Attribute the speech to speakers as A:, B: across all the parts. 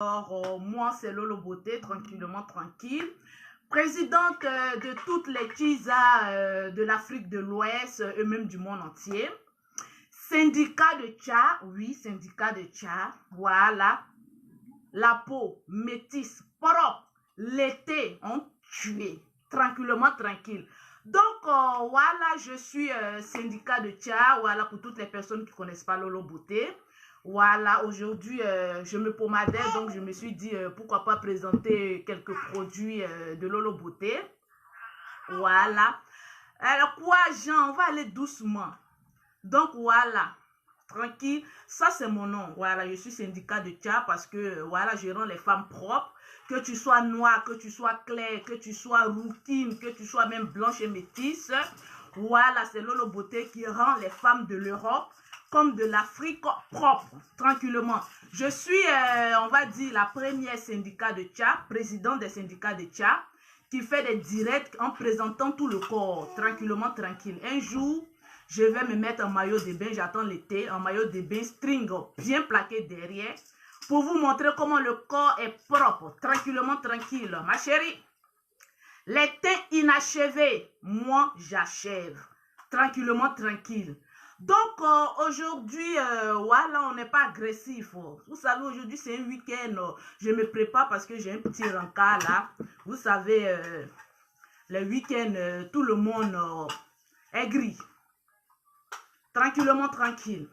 A: Moi, c'est Lolo Beauté, tranquillement tranquille. Présidente de toutes les TISA de l'Afrique de l'Ouest et même du monde entier. Syndicat de Tcha, oui, syndicat de Tcha, voilà. La peau métisse, propre, l'été, on tué, tranquillement tranquille. Donc, voilà, je suis syndicat de Tcha, voilà, pour toutes les personnes qui ne connaissent pas Lolo Beauté. Voilà, aujourd'hui, je me pommadais, donc je me suis dit, pourquoi pas présenter quelques produits de Lolo Beauté. Voilà. Alors, quoi, Jean, on va aller doucement. Donc, voilà, tranquille. Ça, c'est mon nom. Voilà, je suis syndicat de Tcha parce que, voilà, je rends les femmes propres. Que tu sois noire, que tu sois claire, que tu sois routine, que tu sois même blanche et métisse. Voilà, c'est Lolo Beauté qui rend les femmes de l'Europe comme de l'Afrique propre, tranquillement. Je suis, on va dire, la première syndicat de Tcha, présidente des syndicats de Tcha, qui fait des directs en présentant tout le corps, tranquillement, tranquille. Un jour, je vais me mettre en maillot de bain, j'attends l'été, en maillot de bain, string bien plaqué derrière, pour vous montrer comment le corps est propre, tranquillement, tranquille. Ma chérie, les teints inachevés, moi, j'achève, tranquillement, tranquille. Donc, aujourd'hui, voilà, on n'est pas agressif. Vous savez, aujourd'hui, c'est un week-end. Je me prépare parce que j'ai un petit rencard là. Vous savez, les week-ends, tout le monde est gris. Tranquillement, tranquille.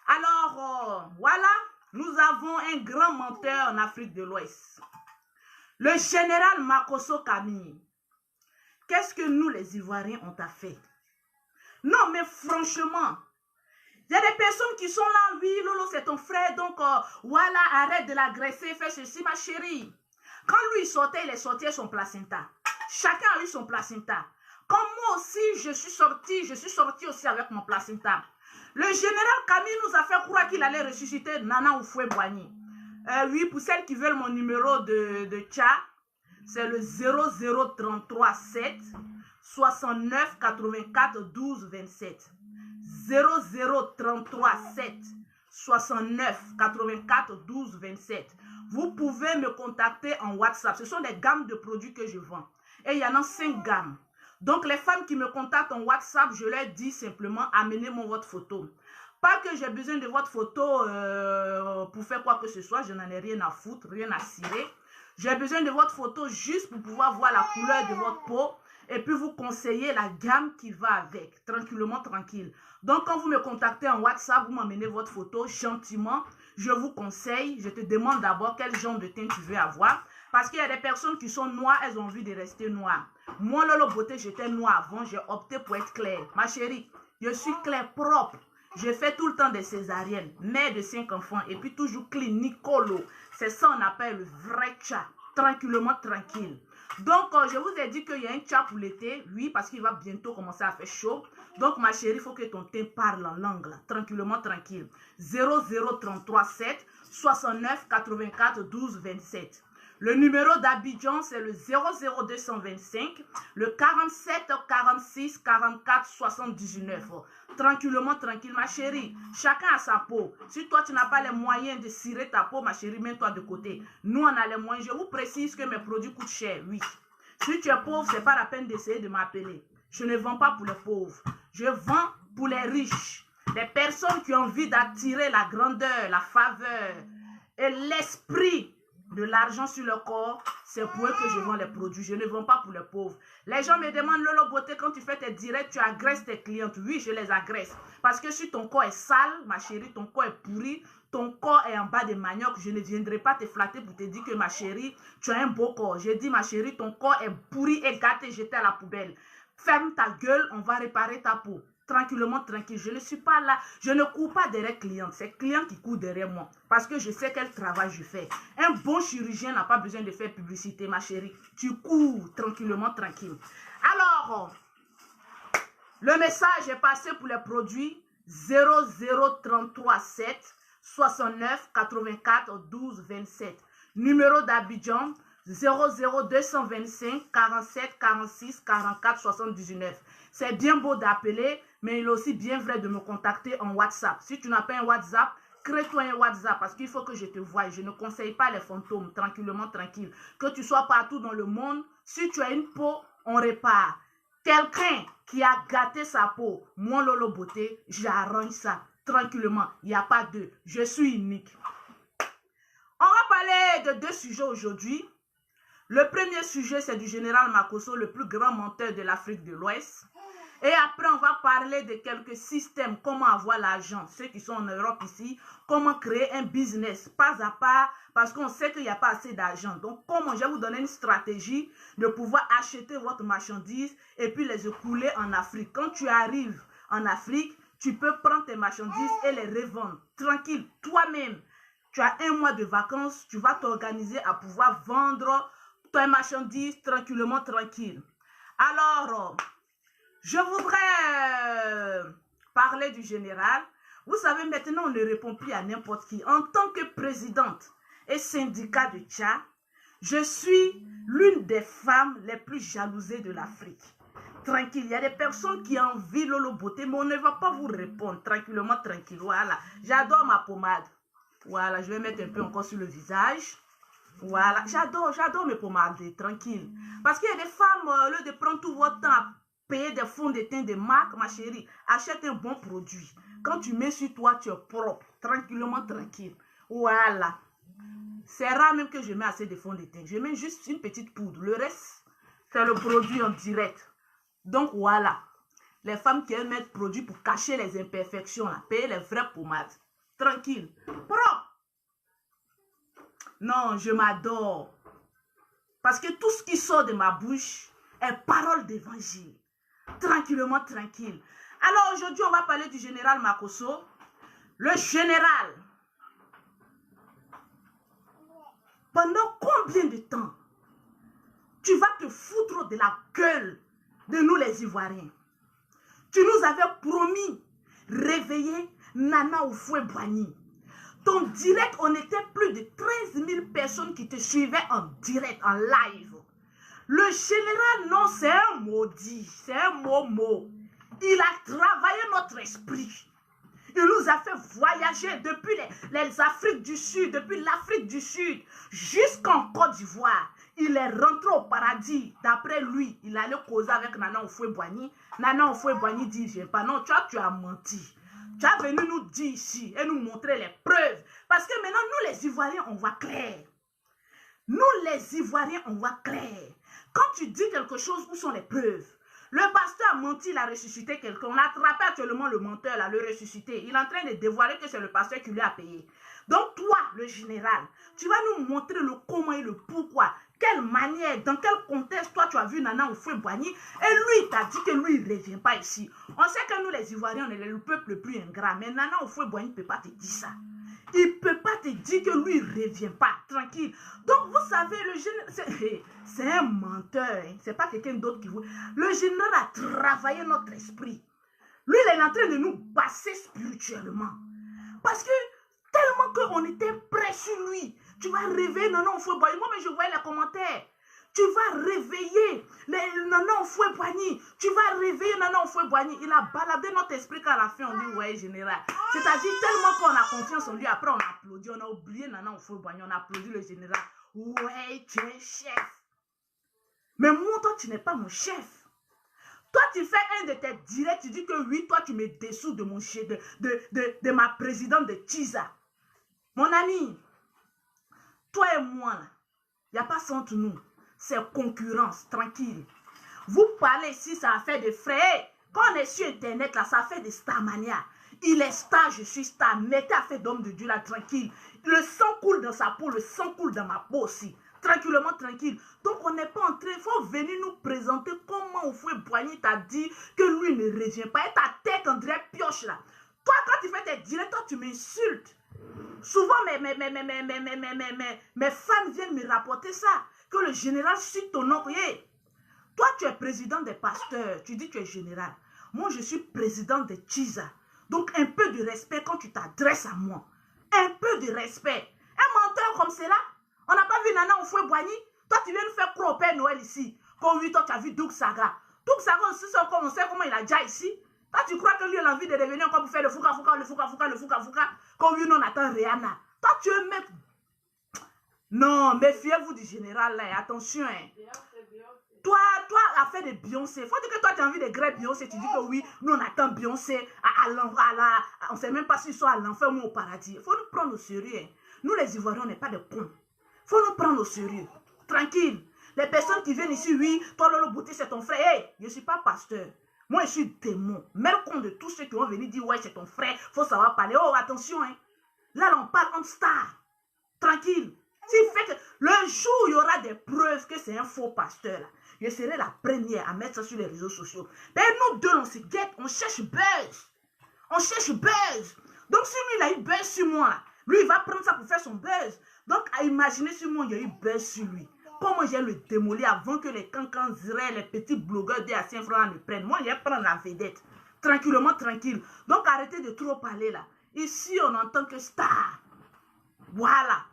A: Alors, voilà, nous avons un grand menteur en Afrique de l'Ouest. Le général Makosso Camille. Qu'est-ce que nous, les Ivoiriens, ont à fait? Non, mais franchement, il y a des personnes qui sont là, oui, Lolo, c'est ton frère, donc voilà, arrête de l'agresser, fais ceci, ma chérie. Quand lui sortait, il est sorti à son placenta. Chacun a eu son placenta. Comme moi aussi, je suis sortie aussi avec mon placenta. Le général Camille nous a fait croire qu'il allait ressusciter Nana Oufoué-Boigny. Oui, pour celles qui veulent mon numéro de Tcha, c'est le 00337 69 84 12 27. 00337 69 84 12 27. Vous pouvez me contacter en WhatsApp. Ce sont des gammes de produits que je vends. Et il y en a 5 gammes. Donc, les femmes qui me contactent en WhatsApp, je leur dis simplement, amenez-moi votre photo. Pas que j'ai besoin de votre photo pour faire quoi que ce soit. Je n'en ai rien à foutre, rien à cirer. J'ai besoin de votre photo juste pour pouvoir voir la couleur de votre peau et puis vous conseiller la gamme qui va avec, tranquillement, tranquille. Donc, quand vous me contactez en WhatsApp, vous m'amenez votre photo gentiment. Je vous conseille, je te demande d'abord quel genre de teint tu veux avoir. Parce qu'il y a des personnes qui sont noires, elles ont envie de rester noires. Moi, Lolo Beauté, j'étais noire avant, j'ai opté pour être claire. Ma chérie, je suis claire, propre. Je fais tout le temps des césariennes, mère de 5 enfants, et puis toujours clean, Nicolo. C'est ça qu'on appelle le vrai Tcha, tranquillement, tranquille. Donc, je vous ai dit qu'il y a un Tcha pour l'été, oui, parce qu'il va bientôt commencer à faire chaud. Donc, ma chérie, il faut que ton teint parle en langue, là, tranquillement, tranquille. 00337 69 84 12 27. Le numéro d'Abidjan, c'est le 00225, le 47 46 44 79. Tranquillement, tranquille, ma chérie. Chacun a sa peau. Si toi, tu n'as pas les moyens de cirer ta peau, ma chérie, mets-toi de côté. Nous, on a les moyens. Je vous précise que mes produits coûtent cher, oui. Si tu es pauvre, ce n'est pas la peine d'essayer de m'appeler. Je ne vends pas pour les pauvres. Je vends pour les riches. Les personnes qui ont envie d'attirer la grandeur, la faveur et l'esprit de l'argent sur le corps, c'est pour eux que je vends les produits. Je ne vends pas pour les pauvres. Les gens me demandent, Lolo Beauté, quand tu fais tes directs, tu agresses tes clientes. Oui, je les agresse. Parce que si ton corps est sale, ma chérie, ton corps est pourri, ton corps est en bas des maniocs, je ne viendrai pas te flatter pour te dire que ma chérie, tu as un beau corps. Je dis, ma chérie, ton corps est pourri et gâté, jeté à la poubelle. Ferme ta gueule, on va réparer ta peau. Tranquillement, tranquille. Je ne suis pas là. Je ne cours pas derrière client. C'est client qui court derrière moi. Parce que je sais quel travail je fais. Un bon chirurgien n'a pas besoin de faire publicité, ma chérie. Tu cours tranquillement, tranquille. Alors, le message est passé pour les produits 00337 69 84 12 27. Numéro d'Abidjan 00225 47 46 44 79. C'est bien beau d'appeler, mais il est aussi bien vrai de me contacter en WhatsApp. Si tu n'as pas un WhatsApp, crée-toi un WhatsApp parce qu'il faut que je te voie. Je ne conseille pas les fantômes, tranquillement, tranquille. Que tu sois partout dans le monde, si tu as une peau, on répare. Quelqu'un qui a gâté sa peau, mon Lolo Beauté, j'arrange ça tranquillement. Il n'y a pas deux. Je suis unique. On va parler de deux sujets aujourd'hui. Le premier sujet, c'est du général Makosso, le plus grand menteur de l'Afrique de l'Ouest. Et après, on va parler de quelques systèmes, comment avoir l'argent, ceux qui sont en Europe ici, comment créer un business pas à pas, parce qu'on sait qu'il n'y a pas assez d'argent. Donc, comment je vais vous donner une stratégie de pouvoir acheter votre marchandise et puis les écouler en Afrique. Quand tu arrives en Afrique, tu peux prendre tes marchandises et les revendre. Tranquille, toi-même, tu as un mois de vacances, tu vas t'organiser à pouvoir vendre tes marchandises tranquillement, tranquille. Alors, je voudrais parler du général. Vous savez, maintenant, on ne répond plus à n'importe qui. En tant que présidente et syndicat de Tchad, je suis l'une des femmes les plus jalousées de l'Afrique. Tranquille, il y a des personnes qui envient Lolo Beauté, mais on ne va pas vous répondre. Tranquillement, tranquille. Voilà, j'adore ma pommade. Voilà, je vais mettre un peu encore sur le visage. Voilà, j'adore mes pommades, tranquille. Parce qu'il y a des femmes, au lieu de prendre tout votre temps à payer des fonds de teint de marque, ma chérie, achète un bon produit. Quand tu mets sur toi, tu es propre, tranquillement, tranquille. Voilà. C'est rare même que je mets assez de fonds de teint. Je mets juste une petite poudre. Le reste, c'est le produit en direct. Donc voilà. Les femmes qui aiment mettre produit pour cacher les imperfections, là, payer les vraies pommades. Tranquille. Propre. Non, je m'adore. Parce que tout ce qui sort de ma bouche est parole d'évangile. Tranquillement, tranquille. Alors aujourd'hui, on va parler du général Makosso. Le général. Pendant combien de temps tu vas te foutre de la gueule de nous les Ivoiriens? Tu nous avais promis réveiller Nana Houphouët-Boigny. Ton direct, on était plus de 13 000 personnes qui te suivaient en direct, en live. Le général, non, c'est un maudit, c'est un mot. Il a travaillé notre esprit. Il nous a fait voyager depuis les Afriques du Sud, depuis l'Afrique du Sud, jusqu'en Côte d'Ivoire. Il est rentré au paradis. D'après lui, il allait causer avec Nana Houphouët-Boigny. Nana Houphouët-Boigny dit, je pas. Non, tu as menti. Tu as venu nous dire ici et nous montrer les preuves. Parce que maintenant, nous les Ivoiriens, on voit clair. Nous les Ivoiriens, on voit clair. Quand tu dis quelque chose, où sont les preuves? Le pasteur a menti, il a ressuscité quelqu'un. On a attrapé actuellement le menteur, là, le ressuscité. Il est en train de dévoiler que c'est le pasteur qui lui a payé. Donc toi, le général, tu vas nous montrer le comment et le pourquoi. Quelle manière, dans quel contexte, toi, tu as vu Nana Houphouët-Boigny et lui, il t'a dit que lui, il ne revient pas ici. On sait que nous, les Ivoiriens, on est le peuple le plus ingrat. Mais Nana Houphouët-Boigny ne peut pas te dire ça. Il ne peut pas te dire que lui, il ne revient pas. Tranquille. Donc, vous savez, le général, c'est un menteur. Hein. Ce n'est pas quelqu'un d'autre qui vous... Le général a travaillé notre esprit. Lui, il est en train de nous passer spirituellement. Parce que tellement qu'on était près sur lui. Tu vas réveiller Nana Houphouët-Boigny. Moi, mais je voyais les commentaires. Tu vas réveiller Nana Houphouët-Boigny. Tu vas réveiller Nana Houphouët-Boigny. Il a baladé notre esprit qu'à la fin, on dit, ouais, général. C'est-à-dire tellement qu'on a confiance en lui. Après, on a applaudi. On a oublié Nana Houphouët-Boigny. On a applaudi le général. Ouais, tu es chef. Mais moi, toi, tu n'es pas mon chef. Toi, tu fais un de tes directs. Tu dis que oui, toi, tu me dessous de mon chef, de ma présidente de Tchiza. Mon ami, toi et moi, il n'y a pas ça entre nous. C'est concurrence, tranquille. Vous parlez ici, ça a fait des frais. Quand on est sur Internet, là, ça a fait des Starmania. Il est star, je suis star. Mettez à fait d'homme de Dieu, là, tranquille. Le sang coule dans sa peau, le sang coule dans ma peau aussi. Tranquillement, tranquille. Donc, on n'est pas en train, il faut venir nous présenter comment Houphouët-Boigny t'a dit que lui ne revient pas. Et ta tête, on dirait pioche, là. Toi, quand tu fais tes directs, toi, tu m'insultes. Souvent, mes fans viennent me rapporter ça. Que le général suit ton nom. Hey, toi, tu es président des pasteurs. Tu dis que tu es général. Moi, je suis président de Tchiza. Donc, un peu de respect quand tu t'adresses à moi. Un peu de respect. Un menteur comme cela. On n'a pas vu Nana Houphouët-Boigny. Toi, tu viens nous faire croire au Père Noël ici. Comme oui, toi, tu as vu Doug Saga. Doug Saga, on sait comment il a déjà ici. Toi, tu crois que lui a envie de revenir encore pour faire le fouka, comme lui, on attend Rihanna. Toi, tu veux mettre... Non, méfiez-vous du général là, attention. Hein. Toi, à faire des Beyoncé. Faut dire que toi, tu as envie de grèves Beyoncé. Tu dis que oui, nous, on attend Beyoncé on ne sait même pas s'ils sont à l'enfer ou au paradis. Il faut nous prendre au sérieux. Hein. Nous, les Ivoiriens, on n'est pas des cons. Il faut nous prendre au sérieux. Tranquille. Les personnes qui viennent ici, oui, toi, Lolo Bouti, c'est ton frère. Hey, je ne suis pas pasteur. Moi, je suis démon. Mets compte de tous ceux qui vont venir dire, ouais, c'est ton frère. Il faut savoir parler. Oh, attention. Hein. Là, on parle en star. Tranquille. Fait que le jour où il y aura des preuves que c'est un faux pasteur, là, je serai la première à mettre ça sur les réseaux sociaux. Mais nous deux, on se guette, on cherche buzz. On cherche buzz. Donc, si lui, il a eu buzz sur moi, là, lui, il va prendre ça pour faire son buzz. Donc, à imaginer sur moi, il y a eu buzz sur lui. Comment j'ai le démoli avant que les cancans, les petits blogueurs des Anciens Francs le prennent. Moi, je vais prendre la vedette. Tranquillement, tranquille. Donc, arrêtez de trop parler là. Ici, on entend que star. Voilà.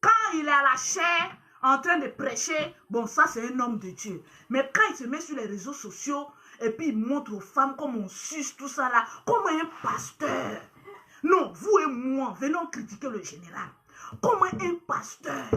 A: Quand il est à la chair, en train de prêcher, bon, ça, c'est un homme de Dieu. Mais quand il se met sur les réseaux sociaux, et puis il montre aux femmes comment on suce tout ça là, comme un pasteur. Non, vous et moi, venons critiquer le général. Comme un pasteur,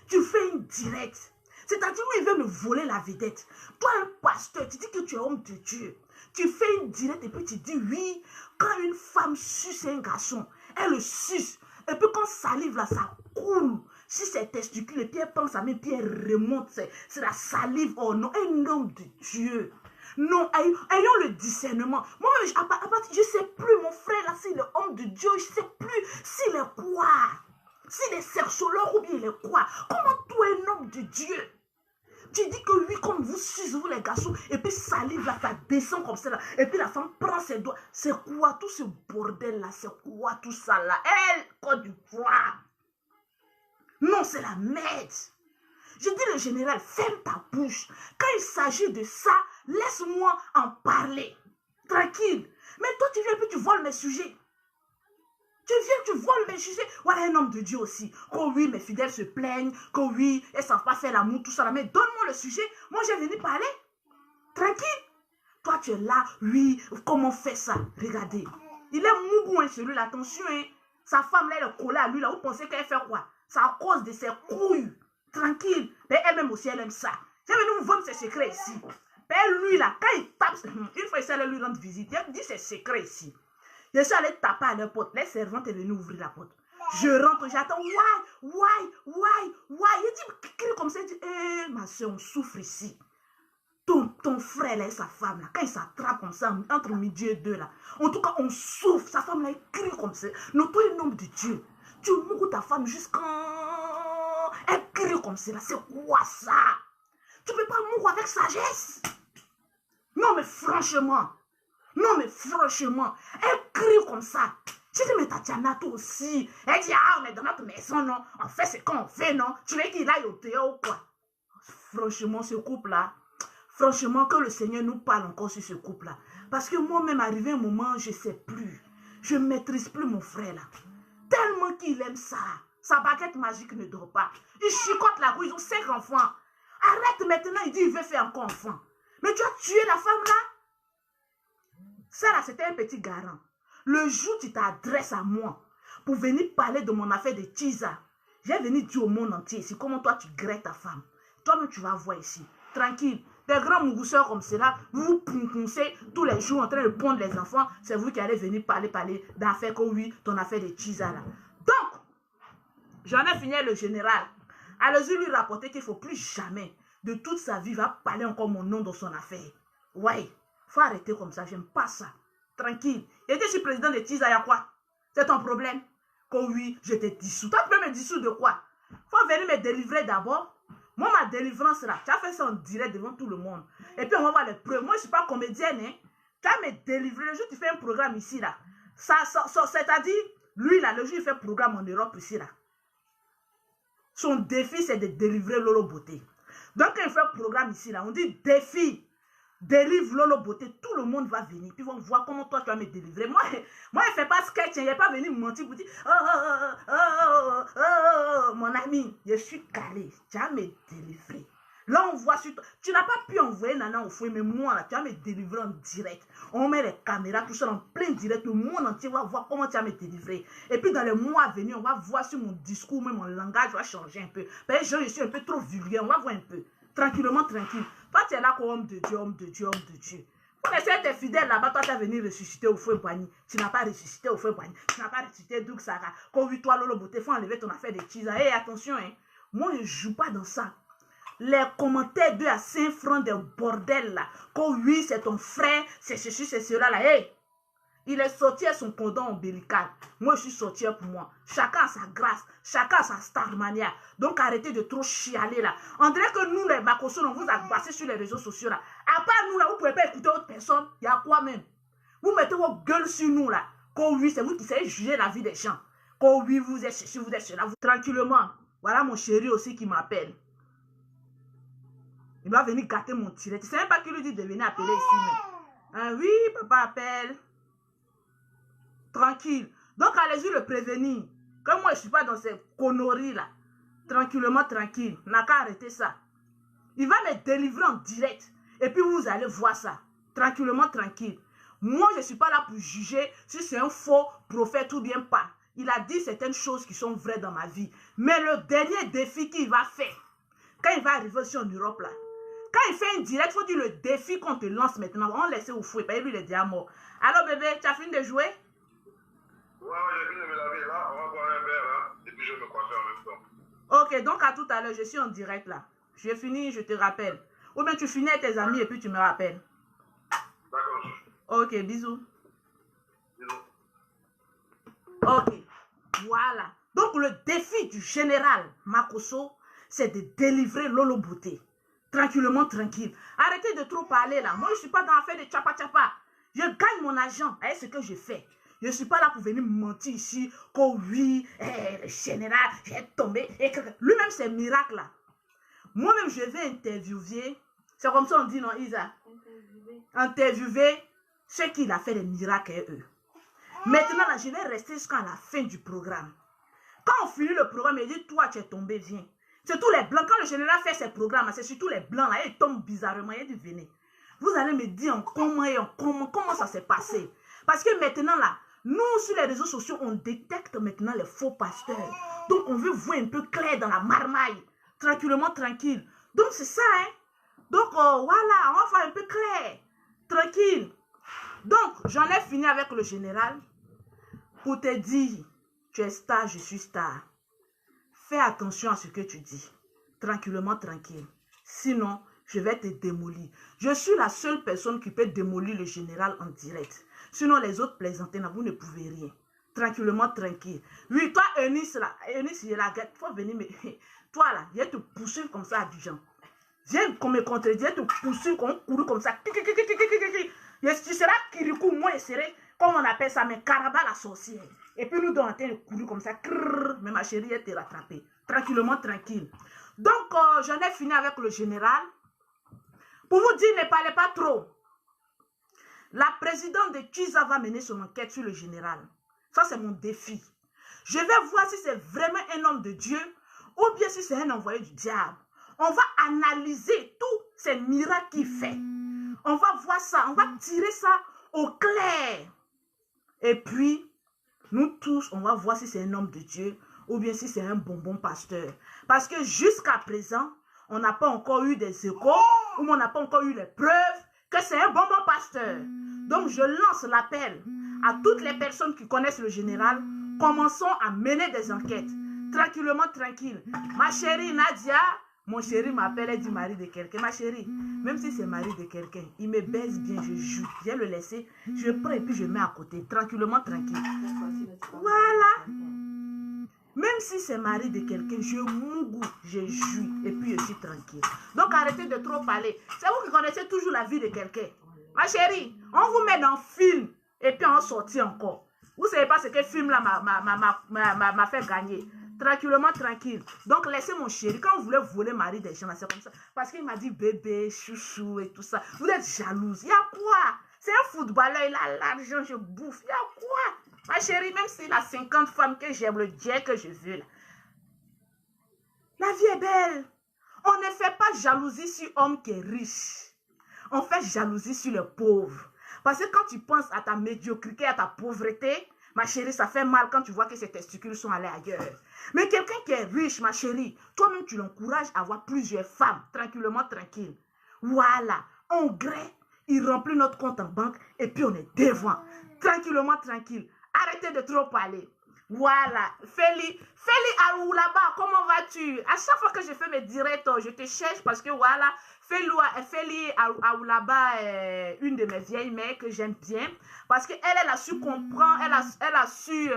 A: tu fais une directe. C'est-à-dire, lui, il veut me voler la vedette. Toi, un pasteur, tu dis que tu es homme de Dieu. Tu fais une directe et puis tu dis, oui, quand une femme suce un garçon, elle le suce. Et puis quand salive là, ça coule. Si c'est testicule, et puis elle prend sa main, puis elle remonte, c'est la salive. Oh non, un homme de Dieu. Non, ayons le discernement. Moi, je ne sais plus, mon frère, là, s'il est homme de Dieu, je ne sais plus s'il est quoi. S'il est sexologue ou bien il est quoi. Comment toi, un homme de Dieu, tu dis que oui, comme vous sucez, vous les garçons, et puis salive là, ça descend comme ça là, et puis la femme prend ses doigts. C'est quoi tout ce bordel là? C'est quoi tout ça là? Elle, Côte d'Ivoire. Non, c'est la merde. Je dis le général, ferme ta bouche. Quand il s'agit de ça, laisse-moi en parler. Tranquille. Mais toi, tu viens et puis tu voles mes sujets. Tu voles mes sujets. Voilà un homme de Dieu aussi. Que oui, mes fidèles se plaignent. Que oui, elles ne savent pas faire l'amour, tout ça. Mais donne-moi le sujet. Moi, j'ai venu parler. Tranquille. Toi, tu es là. Oui, comment faire ça? Regardez. Il est mougou, hein, celui-là. Attention, hein. Sa femme, là, elle est collée à lui. Là, vous pensez qu'elle fait quoi? C'est à cause de ses couilles. Tranquille. Mais elle-même aussi, elle aime ça. J'ai venu vous vendre ses secrets ici. Mais lui, là, quand il tape, une fois, il s'est allé lui rendre visite. Il a dit ses secrets ici. Je suis allé taper à leur porte. Les servantes sont venues ouvrir la porte. Je rentre, j'attends. Why? Il dit, crie comme ça. Il dit, ma soeur, on souffre ici. Ton frère, là, et sa femme, là, quand il s'attrape comme ça, entre midi et deux, là, en tout cas, on souffre. Sa femme, là, elle crie comme ça. Non, toi, un homme de Dieu. Tu mourras ta femme jusqu'à... Elle crie comme ça, là. C'est quoi ça? Tu ne peux pas mourir avec sagesse. Non, mais franchement. Elle crie comme ça. J'ai dit, mais Tatiana, toi aussi. Elle dit, on est dans notre maison, non. On fait ce qu'on fait, non. Tu veux qu'il aille au dehors ou quoi? Franchement, ce couple-là, franchement, que le Seigneur nous parle encore sur ce couple-là. Parce que moi-même, arrivé un moment, je ne sais plus. Je ne maîtrise plus mon frère, là. Tellement qu'il aime ça. Sa baguette magique ne dort pas. Il chicote la roue, ils ont 5 enfants. Arrête maintenant, il dit, il veut faire encore enfant. Mais tu as tué la femme, là? Ça, là, c'était un petit garant. Le jour où tu t'adresses à moi pour venir parler de mon affaire de Tisa, j'ai venu dire au monde entier ici comment toi tu grètes ta femme. Toi-même, tu vas voir ici. Tranquille. Des grands mougousseurs comme cela, vous vous pouncez tous les jours en train de pondre les enfants. C'est vous qui allez venir parler d'affaires comme oui, ton affaire de Tisa, là. Donc, j'en ai fini le général. Allez-y lui rapporter qu'il ne faut plus jamais, de toute sa vie, va parler encore mon nom dans son affaire. Ouais. Faut arrêter comme ça, j'aime pas ça. Tranquille. Et que je suis président de Tisa, il y a quoi? C'est ton problème? Que oui, je te dissous. Toi, tu peux me dissoudre de quoi? Faut venir me délivrer d'abord. Moi, ma délivrance là, tu as fait ça en direct devant tout le monde. Et puis, on va voir les preuves. Moi, je ne suis pas comédienne. Hein? Tu as me délivrer. Le jour où tu fais un programme ici, là. C'est-à-dire, lui, là, le jour où il fait un programme en Europe ici, là. Son défi, c'est de délivrer Lolo Beauté. Donc, quand il fait un programme ici, là, on dit défi. Délivre Lolo Beauté, tout le monde va venir. Puis ils vont voir comment toi tu vas me délivrer. Moi il ne fait pas sketch, il n'est pas venu me mentir pour dire mon ami, je suis calé, tu vas me délivrer. Là, on voit sur toi. Tu n'as pas pu envoyer Nana au fouet, mais moi, là, tu vas me délivrer en direct. On met les caméras, tout ça en plein direct. Le monde entier va voir comment tu vas me délivrer. Et puis, dans les mois à venir, on va voir si mon discours, même mon langage va changer un peu. Parce que je suis un peu trop vulgaire. On va voir un peu. Tranquillement, tranquille. Toi, tu es là comme homme de Dieu, homme de Dieu, homme de Dieu. Pour essayer d'être fidèle là-bas, toi, tu as venu ressusciter au fouet Boigny. Tu n'as pas ressuscité au fouet Boigny. Tu n'as pas ressuscité Doug Sara. Quand oui, toi, Lolo Beauté, il faut enlever ton affaire de cheese. Hé, attention, hein. Moi, je ne joue pas dans ça. Les commentaires 2 à 5 francs de bordel là. Quand oui, c'est ton frère, c'est ceci, c'est cela là. Hey, il est sorti à son cordon ombilical. Moi, je suis sorti pour moi. Chacun a sa grâce. Chacun a sa star mania. Donc, arrêtez de trop chialer là. On dirait que nous, les Bakosos, on vous a passé sur les réseaux sociaux là. À part nous là, vous ne pouvez pas écouter autre personne. Il y a quoi même? Vous mettez vos gueules sur nous là. Quand oui, c'est vous qui savez juger la vie des gens. Quand oui, vous êtes ceci, vous êtes cela. Vous... Tranquillement. Voilà mon chéri aussi qui m'appelle. Il va venir gâter mon tiret. Tu ne sais même pas qui lui dit de venir appeler ici. Mais... Ah oui, papa appelle. Tranquille. Donc, allez-y le prévenir. Comme moi, je ne suis pas dans ces conneries là. Tranquillement, tranquille. N'a qu'à arrêter ça. Il va me délivrer en direct. Et puis, vous allez voir ça. Tranquillement, tranquille. Moi, je ne suis pas là pour juger si c'est un faux prophète ou bien pas. Il a dit certaines choses qui sont vraies dans ma vie. Mais le dernier défi qu'il va faire, quand il va arriver aussi en Europe là, quand il fait un direct, il faut dire le défi qu'on te lance maintenant. On laisse au fouet, parce que lui, il est déjà mort. Alors, bébé, tu as fini de jouer?
B: Ouais, j'ai fini de me laver là. On va boire un verre là. Et puis, je vais me coiffer en même temps.
A: Ok, donc à tout à l'heure, je suis en direct là. J'ai fini, je te rappelle. Ou bien tu finis avec tes amis et puis tu me rappelles.
B: D'accord.
A: Ok, bisous.
B: Bisous.
A: Ok, voilà. Donc, le défi du général Makosso, c'est de délivrer Lolo Beauté. Tranquillement, tranquille. Arrêtez de trop parler là. Moi, je ne suis pas dans l'affaire de tchapa-tchapa. Je gagne mon argent avec ce que je fais. Je ne suis pas là pour venir me mentir ici. Que oui, le général, j'ai tombé. Lui-même, c'est miracle là. Moi-même, je vais interviewer. C'est comme ça on dit, non, Isa? Interviewer ceux qui a fait des miracles et eux. Maintenant, là, je vais rester jusqu'à la fin du programme. Quand on finit le programme, il dit, toi, tu es tombé, viens. C'est tous les blancs. Quand le général fait ses programmes, c'est surtout les blancs, là, ils tombent bizarrement. Il dit, venez. Vous allez me dire comment ça s'est passé. Parce que maintenant, là, nous, sur les réseaux sociaux, on détecte maintenant les faux pasteurs. Donc, on veut voir un peu clair dans la marmaille. Tranquillement, tranquille. Donc, c'est ça, hein. Donc, voilà, on va faire un peu clair. Tranquille. Donc, j'en ai fini avec le général. Pour te dire, tu es star, je suis star. Fais attention à ce que tu dis. Tranquillement, tranquille. Sinon, je vais te démolir. Je suis la seule personne qui peut démolir le général en direct. Sinon, les autres plaisantins, vous ne pouvez rien. Tranquillement, tranquille. Oui, toi, Eunice, là, Eunice, il est là, il faut venir me... Toi, là, viens te poursuivre comme ça à Dijon. Viens qu'on me contredire, te poursuivre, qu'on court comme ça. Tu seras Kirikou, moi, je serai, comme on appelle ça, mais Karaba la sorcière. Et puis nous, on de courir comme ça. Mais ma chérie, elle t'est rattrapée. Tranquillement, tranquille. Donc, j'en ai fini avec le général. Pour vous dire, ne parlez pas trop. La présidente de Tchiza va mener son enquête sur le général. Ça, c'est mon défi. Je vais voir si c'est vraiment un homme de Dieu ou bien si c'est un envoyé du diable. On va analyser tous ces miracles qu'il fait. On va voir ça. On va tirer ça au clair. Et puis, nous tous, on va voir si c'est un homme de Dieu ou bien si c'est un bonbon pasteur. Parce que jusqu'à présent, on n'a pas encore eu des échos ou on n'a pas encore eu les preuves que c'est un bonbon pasteur. Donc, je lance l'appel à toutes les personnes qui connaissent le général. Commençons à mener des enquêtes. Tranquillement, tranquille. Ma chérie Nadia, mon chéri m'appelle, elle dit mari de quelqu'un. Ma chérie, même si c'est mari de quelqu'un, il me baise bien, je joue. Viens le laisser, je prends et puis je mets à côté. Tranquillement, tranquille. Voilà. Même si c'est mari de quelqu'un, je mougou, je joue et puis je suis tranquille. Donc arrêtez de trop parler. C'est vous qui connaissez toujours la vie de quelqu'un. Ma chérie, on vous met dans le film et puis on sortit encore. Vous ne savez pas ce que le film là m'a fait gagner. Tranquillement, tranquille. Donc laissez mon chéri. Quand vous voulez voler mari des gens, c'est comme ça. Parce qu'il m'a dit bébé, chouchou et tout ça. Vous êtes jalouse. Il y a quoi? C'est un footballeur, il a l'argent, je bouffe. Il y a quoi? Ma chérie, même s'il a 50 femmes que j'aime, le Dieu que je veux là. La vie est belle. On ne fait pas jalousie sur l'homme qui est riche. On fait jalousie sur les pauvres. Parce que quand tu penses à ta médiocrité, à ta pauvreté, ma chérie, ça fait mal quand tu vois que ses testicules sont allés ailleurs. Mais quelqu'un qui est riche, ma chérie, toi-même, tu l'encourages à avoir plusieurs femmes, tranquillement, tranquille. Voilà, on gré, il remplit notre compte en banque et puis on est devant. Tranquillement, tranquille. Arrêtez de trop parler. Voilà, Feli Aoulaba, comment vas-tu? À chaque fois que je fais mes directs, je te cherche parce que voilà, Feli Aoulaba est une de mes vieilles mères que j'aime bien parce qu'elle a su comprendre, elle a su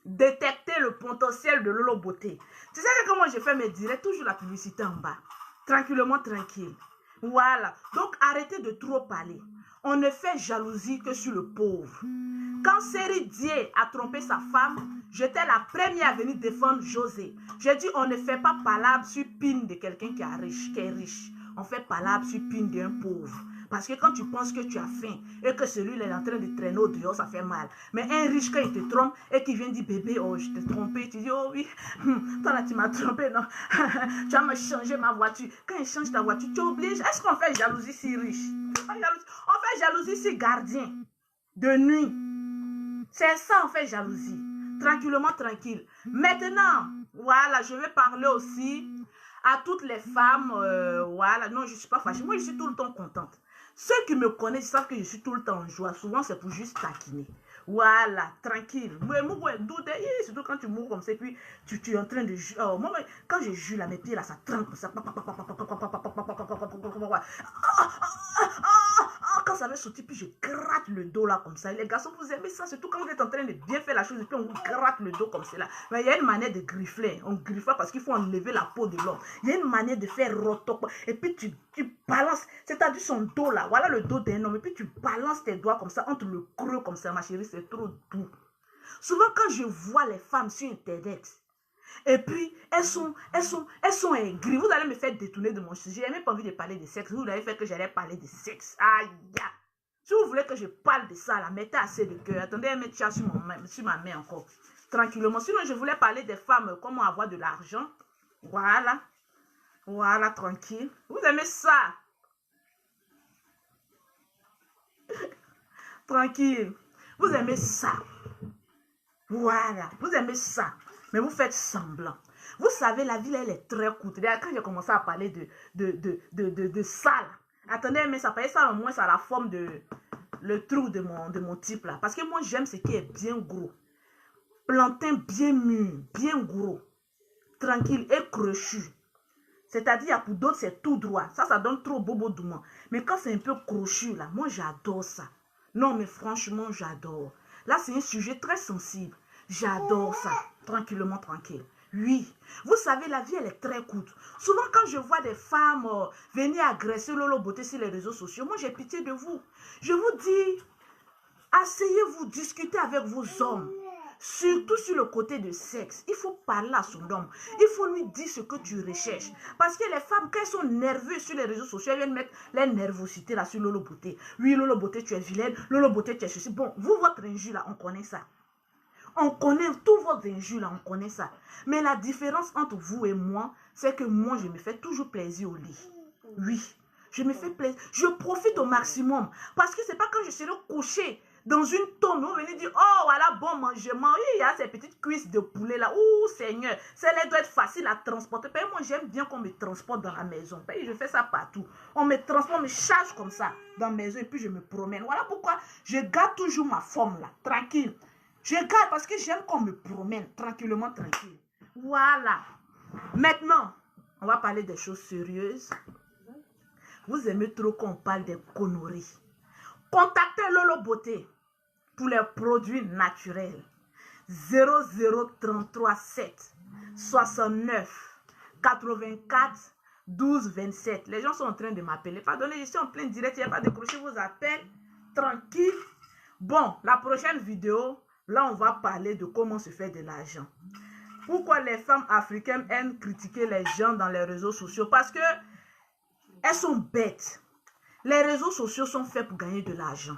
A: détecter le potentiel de Lolo Beauté. Tu sais que comment je fais mes directs, toujours la publicité en bas. Tranquillement, tranquille. Voilà, donc arrêtez de trop parler. On ne fait jalousie que sur le pauvre. Quand Série Dié a trompé sa femme, j'étais la première à venir défendre José. J'ai dit, on ne fait pas palabre sur pine de quelqu'un qui est riche. On fait palabre sur pine d'un pauvre. Parce que quand tu penses que tu as faim et que celui-là est en train de traîner au dehors, ça fait mal. Mais un riche, quand il te trompe et qu'il vient dire, bébé, oh, je t'ai trompé, tu dis, oh oui, toi là, tu m'as trompé, non. Tu vas me changer ma voiture. Quand il change ta voiture, tu obliges. Est-ce qu'on fait jalousie si riche? On fait jalousie si gardien de nuit. C'est ça, on fait jalousie. Tranquillement, tranquille. Maintenant, voilà, je vais parler aussi à toutes les femmes. Voilà, non, je ne suis pas fâchée. Moi, je suis tout le temps contente. Ceux qui me connaissent savent que je suis tout le temps en joie. Souvent, c'est pour juste taquiner. Voilà, tranquille. Surtout quand tu mours comme ça, puis tu es en train de... Oh, moi, quand je jure, là, mes pieds, là, ça trempe comme ça. Quand ça va sortir, puis je gratte le dos, là, comme ça. Et les garçons, vous aimez ça, surtout quand vous êtes en train de bien faire la chose, et puis on vous gratte le dos comme cela. Mais il y a une manière de griffler. On griffe parce qu'il faut enlever la peau de l'homme. Il y a une manière de faire rotoc. Et puis tu balances, c'est-à-dire son dos, là. Voilà le dos d'un homme. Et puis tu balances tes doigts comme ça, entre le creux comme ça, ma chérie, c'est trop doux. Souvent, quand je vois les femmes sur Internet, et puis, elles sont aigries. Vous allez me faire détourner de mon sujet. Je n'ai même pas envie de parler de sexe. Vous avez fait que j'allais parler de sexe. Aïe. Si vous voulez que je parle de ça, là, mettez assez de cœur. Attendez, mettez ça sur ma main encore. Tranquillement. Sinon, je voulais parler des femmes, comment avoir de l'argent. Voilà. Voilà, tranquille. Vous aimez ça? Tranquille. Vous aimez ça? Voilà. Vous aimez ça? Mais vous faites semblant. Vous savez, la vie, elle est très courte. Quand j'ai commencé à parler de ça, là, attendez, mais ça paraît ça au moins, ça a la forme de le trou de mon type, là. Parce que moi, j'aime ce qui est bien gros. Plantain bien mûr, bien gros. Tranquille et crochu. C'est-à-dire, pour d'autres, c'est tout droit. Ça donne trop bobo doument. Mais quand c'est un peu crochu, là, moi, j'adore ça. Non, mais franchement, j'adore. Là, c'est un sujet très sensible. J'adore ça. Tranquillement, tranquille. Oui. Vous savez, la vie, elle est très courte. Souvent, quand je vois des femmes venir agresser Lolo Beauté sur les réseaux sociaux, moi, j'ai pitié de vous. Je vous dis, asseyez-vous, discutez avec vos hommes. Surtout sur le côté de sexe. Il faut parler à son homme. Il faut lui dire ce que tu recherches. Parce que les femmes, quand elles sont nerveuses sur les réseaux sociaux, elles viennent mettre les nervosités là sur Lolo Beauté. Oui, Lolo Beauté, tu es vilaine. Lolo Beauté, tu es ceci. Bon, vous, votre injure là, on connaît ça. On connaît tout votre injure là, on connaît ça. Mais la différence entre vous et moi, c'est que moi, je me fais toujours plaisir au lit. Oui, je me fais plaisir. Je profite au maximum. Parce que c'est pas quand je serai couché dans une tombe, vous venez dire, oh voilà, bon mangement, il y a ces petites cuisses de poulet là, ouh Seigneur, celle-là doit être facile à transporter. Moi j'aime bien qu'on me transporte dans la maison, je fais ça partout. On me transporte, on me charge comme ça dans la maison et puis je me promène. Voilà pourquoi je garde toujours ma forme là, tranquille. Je garde parce que j'aime qu'on me promène tranquillement, tranquille. Voilà. Maintenant, on va parler des choses sérieuses. Vous aimez trop qu'on parle des conneries. Contactez Lolo Beauté pour les produits naturels. 00337 69 84 12 27. Les gens sont en train de m'appeler. Pardonnez, je suis en plein direct. Il n'y a pas décroché vos appels. Tranquille. Bon, la prochaine vidéo, là, on va parler de comment se faire de l'argent. Pourquoi les femmes africaines aiment critiquer les gens dans les réseaux sociaux? Parce que elles sont bêtes. Les réseaux sociaux sont faits pour gagner de l'argent.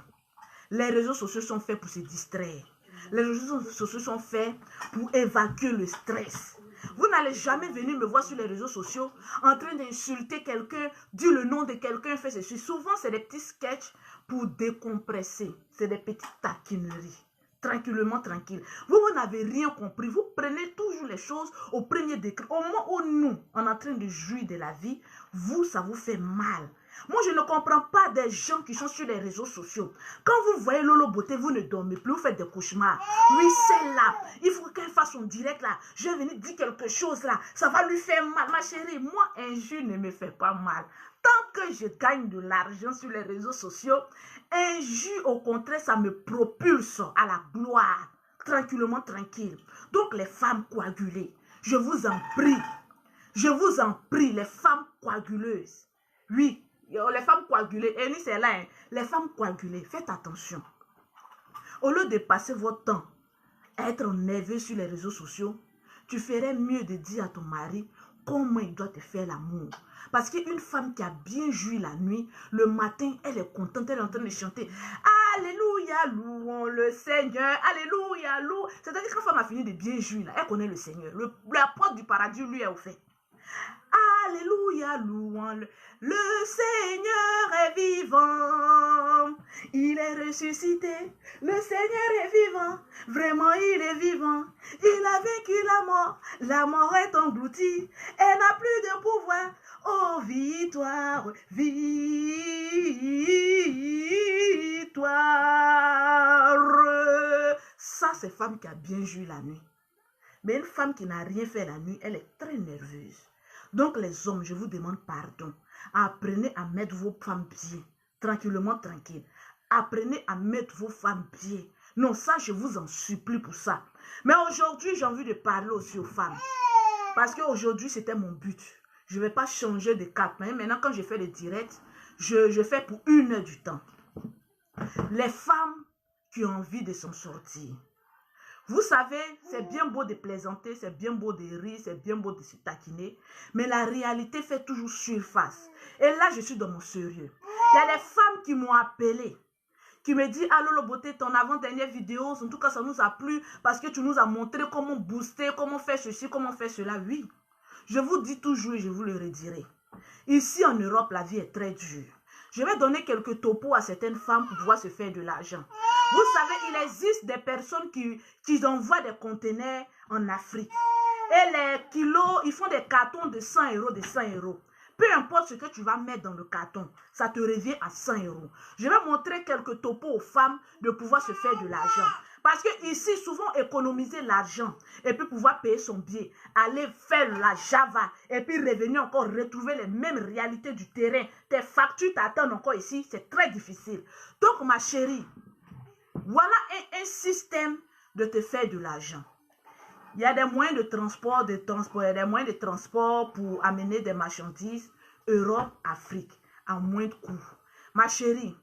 A: Les réseaux sociaux sont faits pour se distraire. Les réseaux sociaux sont faits pour évacuer le stress. Vous n'allez jamais venir me voir sur les réseaux sociaux en train d'insulter quelqu'un, dire le nom de quelqu'un, fait ceci. Souvent, c'est des petits sketchs pour décompresser. C'est des petites taquineries. Tranquillement, tranquille. Vous n'avez rien compris. Vous prenez toujours les choses au premier degré. Au moment où nous, on est en train de jouir de la vie, vous, ça vous fait mal. Moi, je ne comprends pas des gens qui sont sur les réseaux sociaux. Quand vous voyez Lolo Beauté, vous ne dormez plus, vous faites des cauchemars. Oui, c'est là. Il faut qu'elle fasse son direct là. Je vais venir dire quelque chose là. Ça va lui faire mal. Ma chérie, moi, injure ne me fait pas mal. Tant que je gagne de l'argent sur les réseaux sociaux, injure, au contraire, ça me propulse à la gloire. Tranquillement, tranquille. Donc, les femmes coagulées, je vous en prie. Je vous en prie, les femmes coaguleuses. Oui. Les femmes coagulées, Eni c'est là, hein. Les femmes coagulées, faites attention. Au lieu de passer votre temps à être nerveux sur les réseaux sociaux, tu ferais mieux de dire à ton mari comment il doit te faire l'amour. Parce qu'une femme qui a bien joui la nuit, le matin, elle est contente, elle est en train de chanter. Alléluia, louons le Seigneur. Alléluia, louons. C'est-à-dire qu'une femme a fini de bien jouir, là, elle connaît le Seigneur. La porte du paradis lui est offerte. Alléluia, louons le Seigneur est vivant, il est ressuscité, le Seigneur est vivant, vraiment il est vivant, il a vaincu la mort est engloutie, elle n'a plus de pouvoir, oh victoire, victoire. Ça c'est femme qui a bien joui la nuit, mais une femme qui n'a rien fait la nuit, elle est très nerveuse. Donc les hommes, je vous demande pardon. Apprenez à mettre vos femmes bien. Tranquillement, tranquille. Apprenez à mettre vos femmes bien. Non, ça, je vous en supplie pour ça. Mais aujourd'hui, j'ai envie de parler aussi aux femmes. Parce qu'aujourd'hui, c'était mon but. Je ne vais pas changer de cap. Mais maintenant, quand je fais le direct, je fais pour 1 heure du temps. Les femmes qui ont envie de s'en sortir. Vous savez, c'est bien beau de plaisanter, c'est bien beau de rire, c'est bien beau de se taquiner, mais la réalité fait toujours surface. Et là, je suis dans mon sérieux. Il y a des femmes qui m'ont appelé, qui me disent « Allô, Lolo Beauté, ton avant-dernière vidéo, en tout cas, ça nous a plu parce que tu nous as montré comment booster, comment faire ceci, comment faire cela. » Oui, je vous dis toujours et je vous le redirai. Ici, en Europe, la vie est très dure. Je vais donner quelques topos à certaines femmes pour pouvoir se faire de l'argent. Vous savez, il existe des personnes qui envoient des conteneurs en Afrique. Et les kilos, ils font des cartons de 100 €, de 100 €. Peu importe ce que tu vas mettre dans le carton, ça te revient à 100 €. Je vais montrer quelques topos aux femmes de pouvoir se faire de l'argent. Parce que ici, souvent économiser l'argent et puis pouvoir payer son billet, aller faire la Java et puis revenir encore retrouver les mêmes réalités du terrain. Tes factures t'attendent encore ici, c'est très difficile. Donc ma chérie, voilà un système de te faire de l'argent. Il y a des moyens de transport, il y a des moyens de transport pour amener des marchandises Europe, Afrique, à moins de coût. Ma chérie,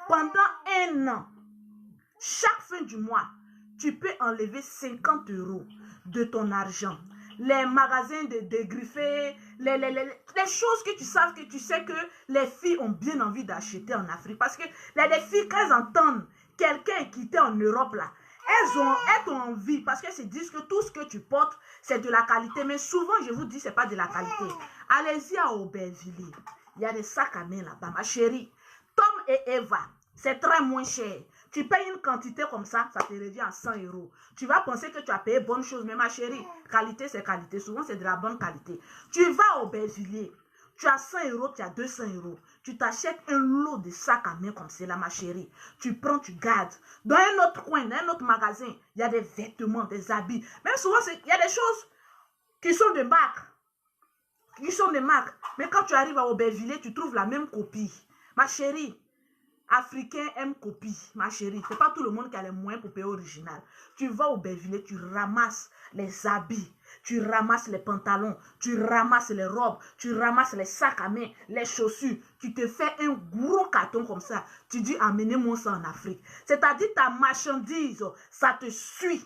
A: pendant 1 an, chaque fin du mois, tu peux enlever 50 € de ton argent. Les magasins de dégriffés, les choses que tu sais que les filles ont bien envie d'acheter en Afrique. Parce que les filles, quand elles entendent quelqu'un est quitté en Europe, là, elles ont envie parce qu'elles se disent que tout ce que tu portes, c'est de la qualité. Mais souvent, je vous dis, ce n'est pas de la qualité. Allez-y à Aubervilliers. Il y a des sacs à main là-bas, ma chérie. Tom et Eva, c'est très moins cher. Tu payes une quantité comme ça, ça te revient à 100 €. Tu vas penser que tu as payé bonne chose, mais ma chérie, qualité c'est qualité. Souvent, c'est de la bonne qualité. Tu vas au Aubervilliers, tu as 100 €, tu as 200 €. Tu t'achètes un lot de sacs à main comme cela, ma chérie. Tu prends, tu gardes. Dans un autre coin, dans un autre magasin, il y a des vêtements, des habits. Même souvent, il y a des choses qui sont de marque. Mais quand tu arrives à Aubervilliers, tu trouves la même copie. Ma chérie, Africain aime copie, ma chérie. C'est pas tout le monde qui a les moyens pour payer original. Tu vas au Aubervilliers, tu ramasses les habits, tu ramasses les pantalons, tu ramasses les robes, tu ramasses les sacs à main, les chaussures. Tu te fais un gros carton comme ça. Tu dis, amenez-moi ça en Afrique. C'est-à-dire ta marchandise, ça te suit.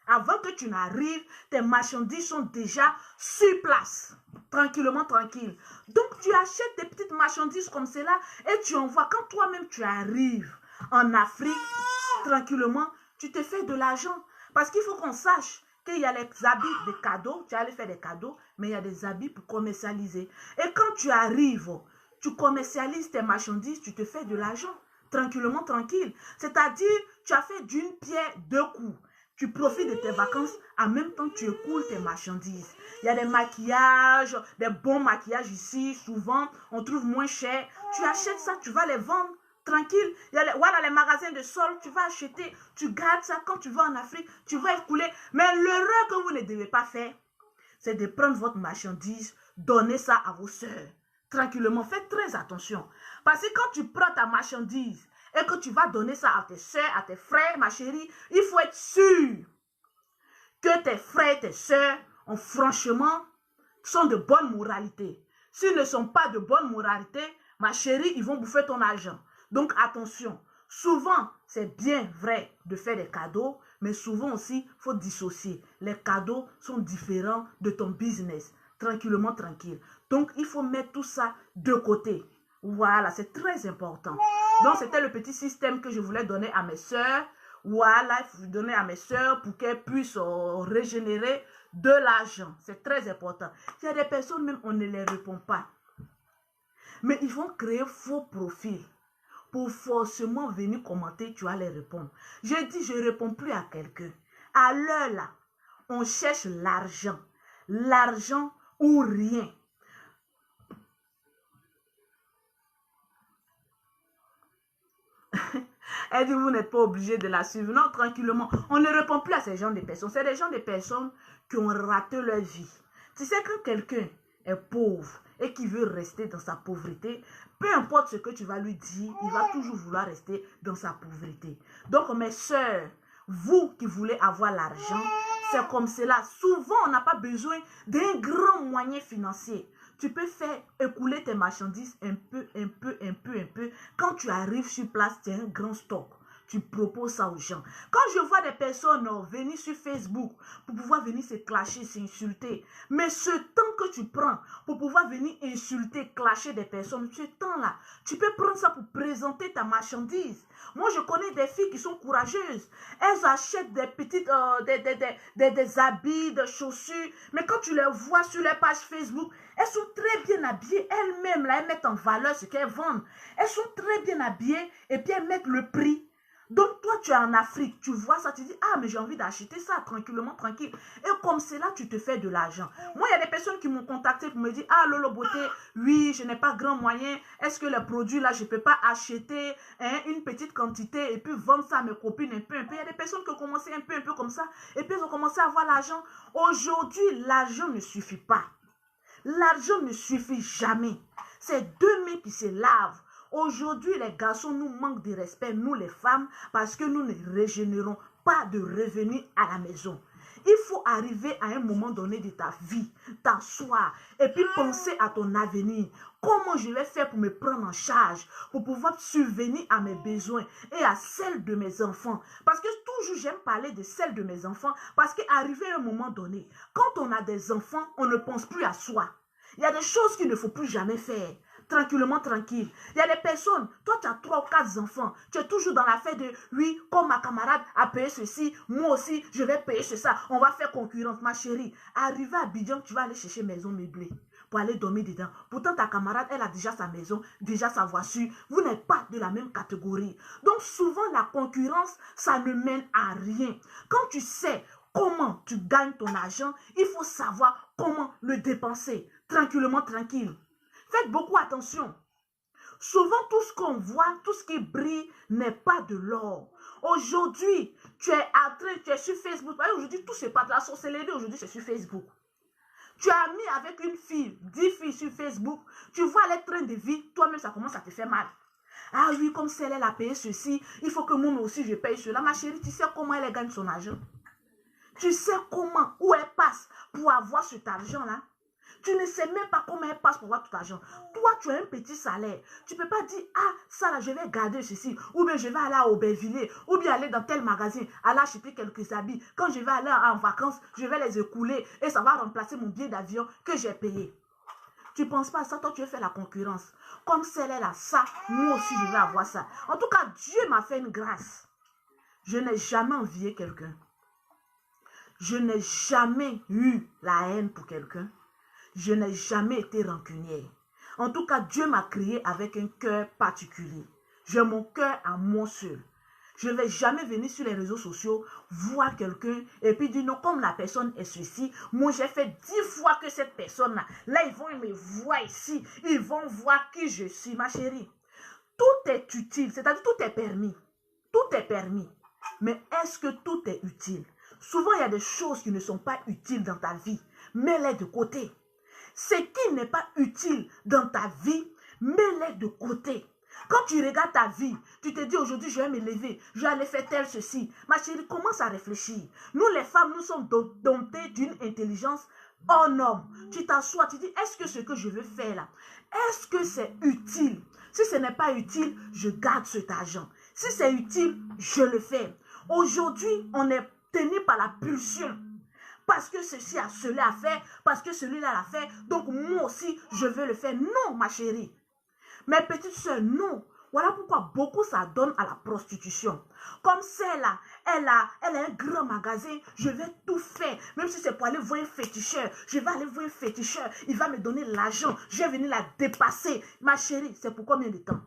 A: Avant que tu n'arrives, tes marchandises sont déjà sur place. Tranquillement, tranquille. Donc, tu achètes des petites marchandises comme cela et tu envoies. Quand toi-même, tu arrives en Afrique, tranquillement, tu te fais de l'argent. Parce qu'il faut qu'on sache qu'il y a les habits de cadeaux, tu allais faire des cadeaux, mais il y a des habits pour commercialiser. Et quand tu arrives, tu commercialises tes marchandises, tu te fais de l'argent, tranquillement, tranquille. C'est-à-dire, tu as fait d'une pierre deux coups. Tu profites de tes vacances, en même temps tu écoules tes marchandises. Il y a des maquillages, des bons maquillages ici, souvent, on trouve moins cher. Tu achètes ça, tu vas les vendre. Tranquille, il y a voilà les magasins de soldes, tu vas acheter, tu gardes ça quand tu vas en Afrique, tu vas écouler. Mais l'erreur que vous ne devez pas faire, c'est de prendre votre marchandise, donner ça à vos soeurs. Tranquillement, faites très attention. Parce que quand tu prends ta marchandise et que tu vas donner ça à tes soeurs, à tes frères, ma chérie, il faut être sûr que tes frères et tes soeurs ont franchement, sont de bonne moralité. S'ils ne sont pas de bonne moralité, ma chérie, ils vont bouffer ton argent. Donc attention, souvent c'est bien vrai de faire des cadeaux, mais souvent aussi il faut dissocier. Les cadeaux sont différents de ton business, tranquillement, tranquille. Donc il faut mettre tout ça de côté. Voilà, c'est très important. Donc c'était le petit système que je voulais donner à mes soeurs. Voilà, il faut donner à mes soeurs pour qu'elles puissent régénérer de l'argent. C'est très important. Il y a des personnes même, on ne les répond pas. Mais ils vont créer faux profils. Pour forcément venir commenter, tu vas les répondre. Je dis, je ne réponds plus à quelqu'un. À l'heure là, on cherche l'argent. L'argent ou rien. Elle dit, vous n'êtes pas obligé de la suivre. Non, tranquillement. On ne répond plus à ces gens de personnes. C'est des gens de personnes qui ont raté leur vie. Tu sais, quand quelqu'un est pauvre et qui veut rester dans sa pauvreté, peu importe ce que tu vas lui dire, il va toujours vouloir rester dans sa pauvreté. Donc, mes soeurs, vous qui voulez avoir l'argent, c'est comme cela. Souvent, on n'a pas besoin d'un grand moyen financier. Tu peux faire écouler tes marchandises un peu. Quand tu arrives sur place, tu as un grand stock. Tu proposes ça aux gens. Quand je vois des personnes venir sur Facebook pour pouvoir venir se clasher, s'insulter, mais ce temps que tu prends pour pouvoir venir insulter, clasher des personnes, ce temps-là, tu peux prendre ça pour présenter ta marchandise. Moi, je connais des filles qui sont courageuses. Elles achètent des petites, des habits, des chaussures, mais quand tu les vois sur les pages Facebook, elles sont très bien habillées. Elles-mêmes, là, elles mettent en valeur ce qu'elles vendent. Elles sont très bien habillées et puis elles mettent le prix. Donc, toi, tu es en Afrique, tu vois ça, tu dis, ah, mais j'ai envie d'acheter ça tranquillement, tranquille. Et comme c'est là, tu te fais de l'argent. Moi, il y a des personnes qui m'ont contacté pour me dire, ah, Lolo Beauté, oui, je n'ai pas grand moyen. Est-ce que les produits, là, je ne peux pas acheter une petite quantité et puis vendre ça à mes copines un peu. Il y a des personnes qui ont commencé un peu comme ça. Et puis, ils ont commencé à avoir l'argent. Aujourd'hui, l'argent ne suffit pas. L'argent ne suffit jamais. C'est deux mains qui se lavent. Aujourd'hui, les garçons nous manquent de respect, nous les femmes, parce que nous ne régénérons pas de revenus à la maison. Il faut arriver à un moment donné de ta vie, t'asseoir et puis penser à ton avenir. Comment je vais faire pour me prendre en charge, pour pouvoir subvenir à mes besoins et à celles de mes enfants. Parce que toujours j'aime parler de celles de mes enfants, parce qu'arrivé à un moment donné, quand on a des enfants, on ne pense plus à soi. Il y a des choses qu'il ne faut plus jamais faire. Tranquillement, tranquille. Il y a des personnes, toi tu as 3 ou 4 enfants, tu es toujours dans l'affaire de, oui, comme ma camarade a payé ceci, moi aussi je vais payer ça, on va faire concurrence, ma chérie. Arrivé à Abidjan, tu vas aller chercher maison meublée pour aller dormir dedans. Pourtant ta camarade, elle a déjà sa maison, déjà sa voiture, vous n'êtes pas de la même catégorie. Donc souvent la concurrence, ça ne mène à rien. Quand tu sais comment tu gagnes ton argent, il faut savoir comment le dépenser, tranquillement, tranquille. Faites beaucoup attention. Souvent, tout ce qu'on voit, tout ce qui brille n'est pas de l'or. Aujourd'hui, tu es sur Facebook. Aujourd'hui, tout se passe. La sorcellerie, aujourd'hui, c'est sur Facebook. Tu as mis avec une fille, 10 filles sur Facebook. Tu vois les trains de vie. Toi-même, ça commence à te faire mal. Ah oui, comme celle, elle a payé ceci. Il faut que moi aussi, je paye cela. Ma chérie, tu sais comment elle gagne son argent? Tu sais comment, où elle passe pour avoir cet argent-là? Tu ne sais même pas comment elle passe pour avoir tout l'argent. Toi, tu as un petit salaire. Tu ne peux pas dire, ah, ça là, je vais garder ceci. Ou bien je vais aller à Aubervilliers. Ou bien aller dans tel magasin, aller acheter quelques habits. Quand je vais aller en vacances, je vais les écouler. Et ça va remplacer mon billet d'avion que j'ai payé. Tu ne penses pas à ça, toi tu veux faire la concurrence. Comme celle elle a ça, moi aussi je vais avoir ça. En tout cas, Dieu m'a fait une grâce. Je n'ai jamais envié quelqu'un. Je n'ai jamais eu la haine pour quelqu'un. Je n'ai jamais été rancunière. En tout cas, Dieu m'a créé avec un cœur particulier. J'ai mon cœur à moi seul. Je ne vais jamais venir sur les réseaux sociaux, voir quelqu'un et puis dire non, comme la personne est ceci, moi j'ai fait 10 fois que cette personne-là, là ils vont me voir ici, ils vont voir qui je suis, ma chérie. Tout est utile, c'est-à-dire tout est permis. Tout est permis. Mais est-ce que tout est utile? Souvent, il y a des choses qui ne sont pas utiles dans ta vie. Mets-les de côté. Ce qui n'est pas utile dans ta vie, mets-les de côté. Quand tu regardes ta vie, tu te dis aujourd'hui je vais me lever, je vais aller faire tel ceci. Ma chérie, commence à réfléchir. Nous les femmes, nous sommes dotées d'une intelligence hors norme. Tu t'assois, tu dis est-ce que ce que je veux faire là, est-ce que c'est utile? Si ce n'est pas utile, je garde cet argent. Si c'est utile, je le fais. Aujourd'hui, on est tenu par la pulsion. Parce que ceci a cela à faire, parce que celui-là l'a fait, donc moi aussi, je veux le faire. Non, ma chérie. Mes petites soeurs, non. Voilà pourquoi beaucoup s'adonnent à la prostitution. Comme celle-là, elle a un grand magasin, je vais tout faire. Même si c'est pour aller voir un féticheur, je vais aller voir un féticheur. Il va me donner l'argent, je vais venir la dépasser. Ma chérie, c'est pour combien de temps?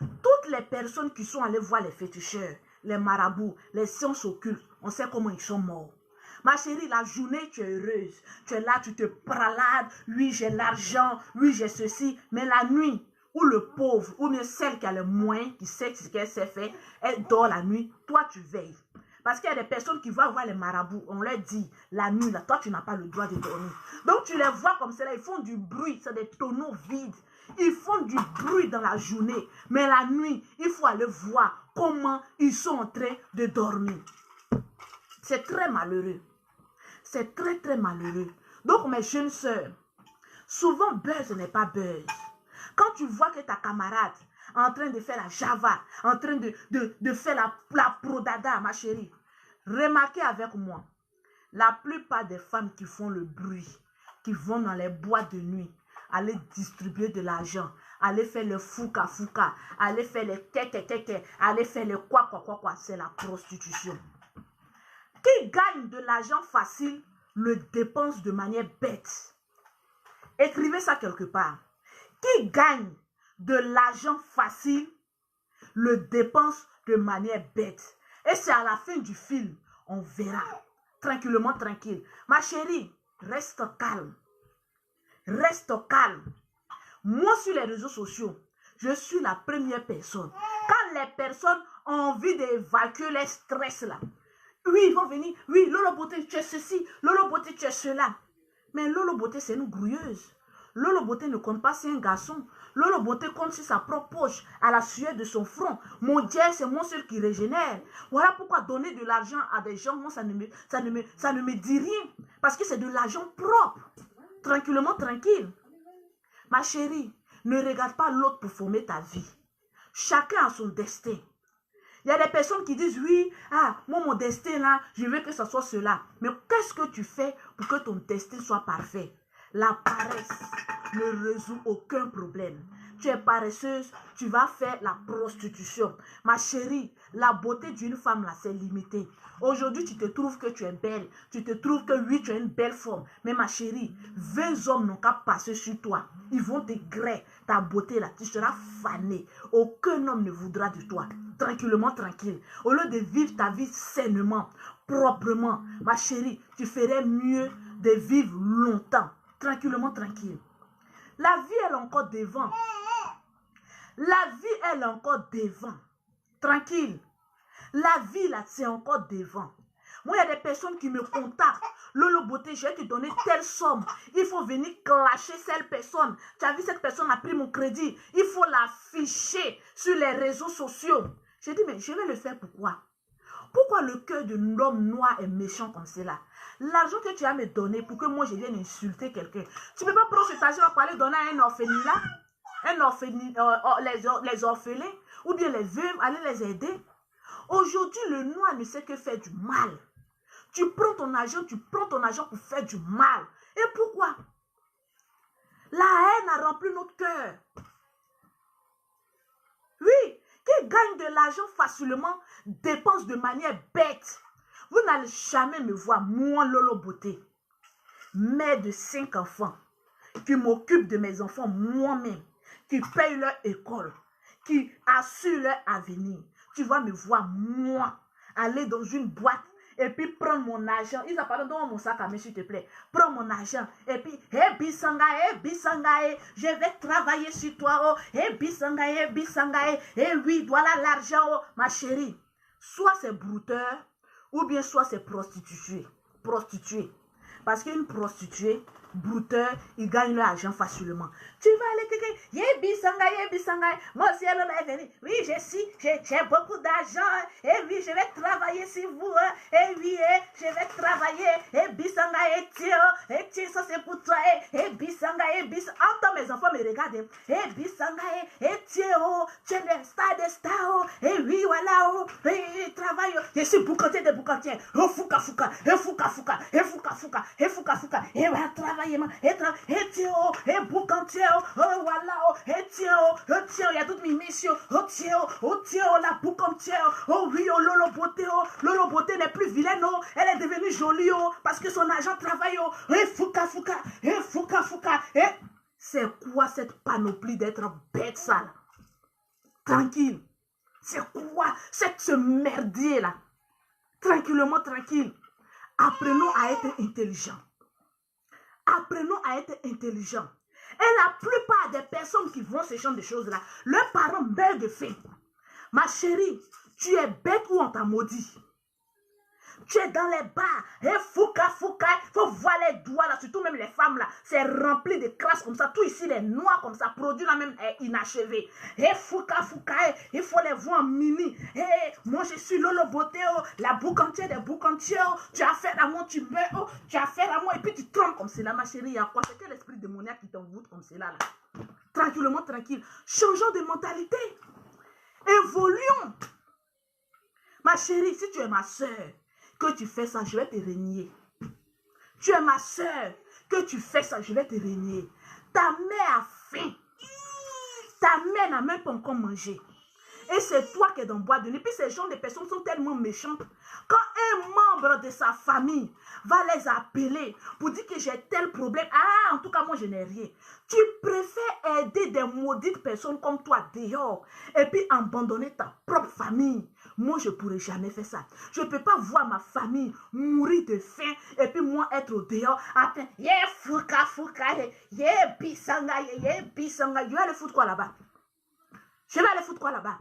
A: Toutes les personnes qui sont allées voir les féticheurs, les marabouts, les sciences occultes, on sait comment ils sont morts. Ma chérie, la journée, tu es heureuse. Tu es là, tu te pralades. Oui, j'ai l'argent. Oui, j'ai ceci. Mais la nuit, où le pauvre, ou bien celle qui a le moins, qui sait ce qu'elle sait faire, elle dort la nuit, toi, tu veilles. Parce qu'il y a des personnes qui vont voir les marabouts. On leur dit, la nuit, là, toi, tu n'as pas le droit de dormir. Donc, tu les vois comme cela. Ils font du bruit. C'est des tonneaux vides. Ils font du bruit dans la journée. Mais la nuit, il faut aller voir comment ils sont en train de dormir. C'est très malheureux. C'est très, très malheureux. Donc, mes jeunes sœurs, souvent, buzz n'est pas buzz. Quand tu vois que ta camarade est en train de faire la java, en train de faire la prodada, ma chérie, remarquez avec moi, la plupart des femmes qui font le bruit, qui vont dans les boîtes de nuit, aller distribuer de l'argent, aller faire le fouka, aller faire les keke, aller faire le quoi, c'est la prostitution. Qui gagne de l'argent facile, le dépense de manière bête. Écrivez ça quelque part. Qui gagne de l'argent facile, le dépense de manière bête. Et c'est à la fin du film, on verra. Tranquillement, tranquille. Ma chérie, reste calme. Reste calme. Moi, sur les réseaux sociaux, je suis la première personne. Quand les personnes ont envie d'évacuer les stress là, oui, ils vont venir. Oui, Lolo Beauté, tu es ceci. Lolo Beauté, tu es cela. Mais Lolo Beauté, c'est une grouilleuse. Lolo Beauté ne compte pas, c'est un garçon. Lolo Beauté compte sur sa propre poche, à la sueur de son front. Mon Dieu, c'est moi seul qui régénère. Voilà pourquoi donner de l'argent à des gens, moi, ça ne me dit rien. Parce que c'est de l'argent propre. Tranquillement, tranquille. Ma chérie, ne regarde pas l'autre pour former ta vie. Chacun a son destin. Il y a des personnes qui disent, oui, moi, mon destin, là, je veux que ça soit cela. Mais qu'est-ce que tu fais pour que ton destin soit parfait? La paresse ne résout aucun problème. Tu es paresseuse, tu vas faire la prostitution. Ma chérie, la beauté d'une femme, là, c'est limité. Aujourd'hui, tu te trouves que tu es belle. Tu te trouves que, oui, tu as une belle forme. Mais ma chérie, 20 hommes n'ont qu'à passer sur toi. Ils vont te griller ta beauté, là. Tu seras fanée. Aucun homme ne voudra de toi. Tranquillement, tranquille. Au lieu de vivre ta vie sainement, proprement, ma chérie, tu ferais mieux de vivre longtemps. Tranquillement, tranquille. La vie, elle est encore devant. La vie, elle est encore devant. Tranquille. La vie, là, c'est encore devant. Moi, il y a des personnes qui me contactent. Lolo Beauté, je vais te donner telle somme. Il faut venir clasher cette personne. Tu as vu, cette personne a pris mon crédit. Il faut l'afficher sur les réseaux sociaux. J'ai dit, mais je vais le faire pourquoi? Pourquoi le cœur de l'homme noir est méchant comme cela? L'argent que tu as me donné pour que moi je vienne insulter quelqu'un. Tu ne peux pas prendre cet argent pour aller donner à un orphelinat, les orphelins, ou bien les veuves, aller les aider. Aujourd'hui, le noir ne sait que faire du mal. Tu prends ton argent pour faire du mal. Et pourquoi? La haine a rempli notre cœur. Oui, qui gagne de l'argent facilement dépense de manière bête. Vous n'allez jamais me voir, moi, Lolo Beauté, mère de 5 enfants, qui m'occupe de mes enfants moi-même, qui paye leur école, qui assure leur avenir. Tu vas me voir, moi, aller dans une boîte et puis prendre mon argent. Ils appellent dans mon sac à main, s'il te plaît. Prends mon argent et puis, Bisangaye, je vais travailler sur toi, Bisangaye, et oui, voilà l'argent, oh, ma chérie. Soit c'est brouteur, ou bien soit c'est prostituée. Parce qu'une prostituée, brouteur, il gagne l'argent facilement. Tu vas aller quelqu'un, Bisangaye, moi aussi elle est venue. Oui, j'ai beaucoup d'argent, et oui, je vais travailler sur vous, et oui, je vais travailler, et Bisangaye, tiens, ça c'est pour toi, et Bisangaye, entends mes enfants me regardent, et Bisangaye, et tiens, oh, tu es des stars, et oui, voilà, oh, et travaille, je suis boucantier de boucantier, oh, fouka, et va travailler. Et tiens, et boucantier, oh voilà, et tiens, il y a toutes mes missions, la boucantière, oh oui, oh Lolo Beauté n'est plus vilaine, oh, elle est devenue jolie, oh, parce que son agent travaille, oh, et fouka, et c'est quoi cette panoplie d'être bête, ça, là? Tranquille, c'est quoi ce merdier, là? Tranquillement, tranquille, apprenons à être intelligents. Apprenons à être intelligents. Et la plupart des personnes qui vont ce genre de choses-là, leurs parents meurent de faim. Ma chérie, tu es bête ou on t'a maudit? Tu es dans les bars, et fouka, il faut voir les doigts là, surtout même les femmes là, c'est rempli de crasse comme ça, tout ici les noirs comme ça, produit là même inachevé. Et fouka, il faut les voir en mini. Et moi je suis Lolo Beauté, oh, la boucantière des boucantiers, oh, tu as fait à moi, tu meurs, oh, tu as fait à moi, et puis tu trompes comme cela, ma chérie, il y a quoi? C'est que l'esprit démoniaque qui t'envoûte comme cela là. Tranquillement, tranquille, changeons de mentalité, évoluons. Ma chérie, si tu es ma soeur, que tu fais ça, je vais te régner. Tu es ma soeur, que tu fais ça, je vais te régner. Ta mère a faim. Ta mère n'a même pas encore mangé. Et c'est toi qui es dans le bois de nuit. Puis ces gens de personnes sont tellement méchantes. Quand un membre de sa famille va les appeler pour dire que j'ai tel problème, ah, en tout cas, moi, je n'ai rien. Tu préfères aider des maudites personnes comme toi dehors et puis abandonner ta propre famille. Moi, je ne pourrais jamais faire ça. Je ne peux pas voir ma famille mourir de faim et puis moi être au dehors. Attends, fouka, bisanga. Je vais aller foutre quoi là-bas?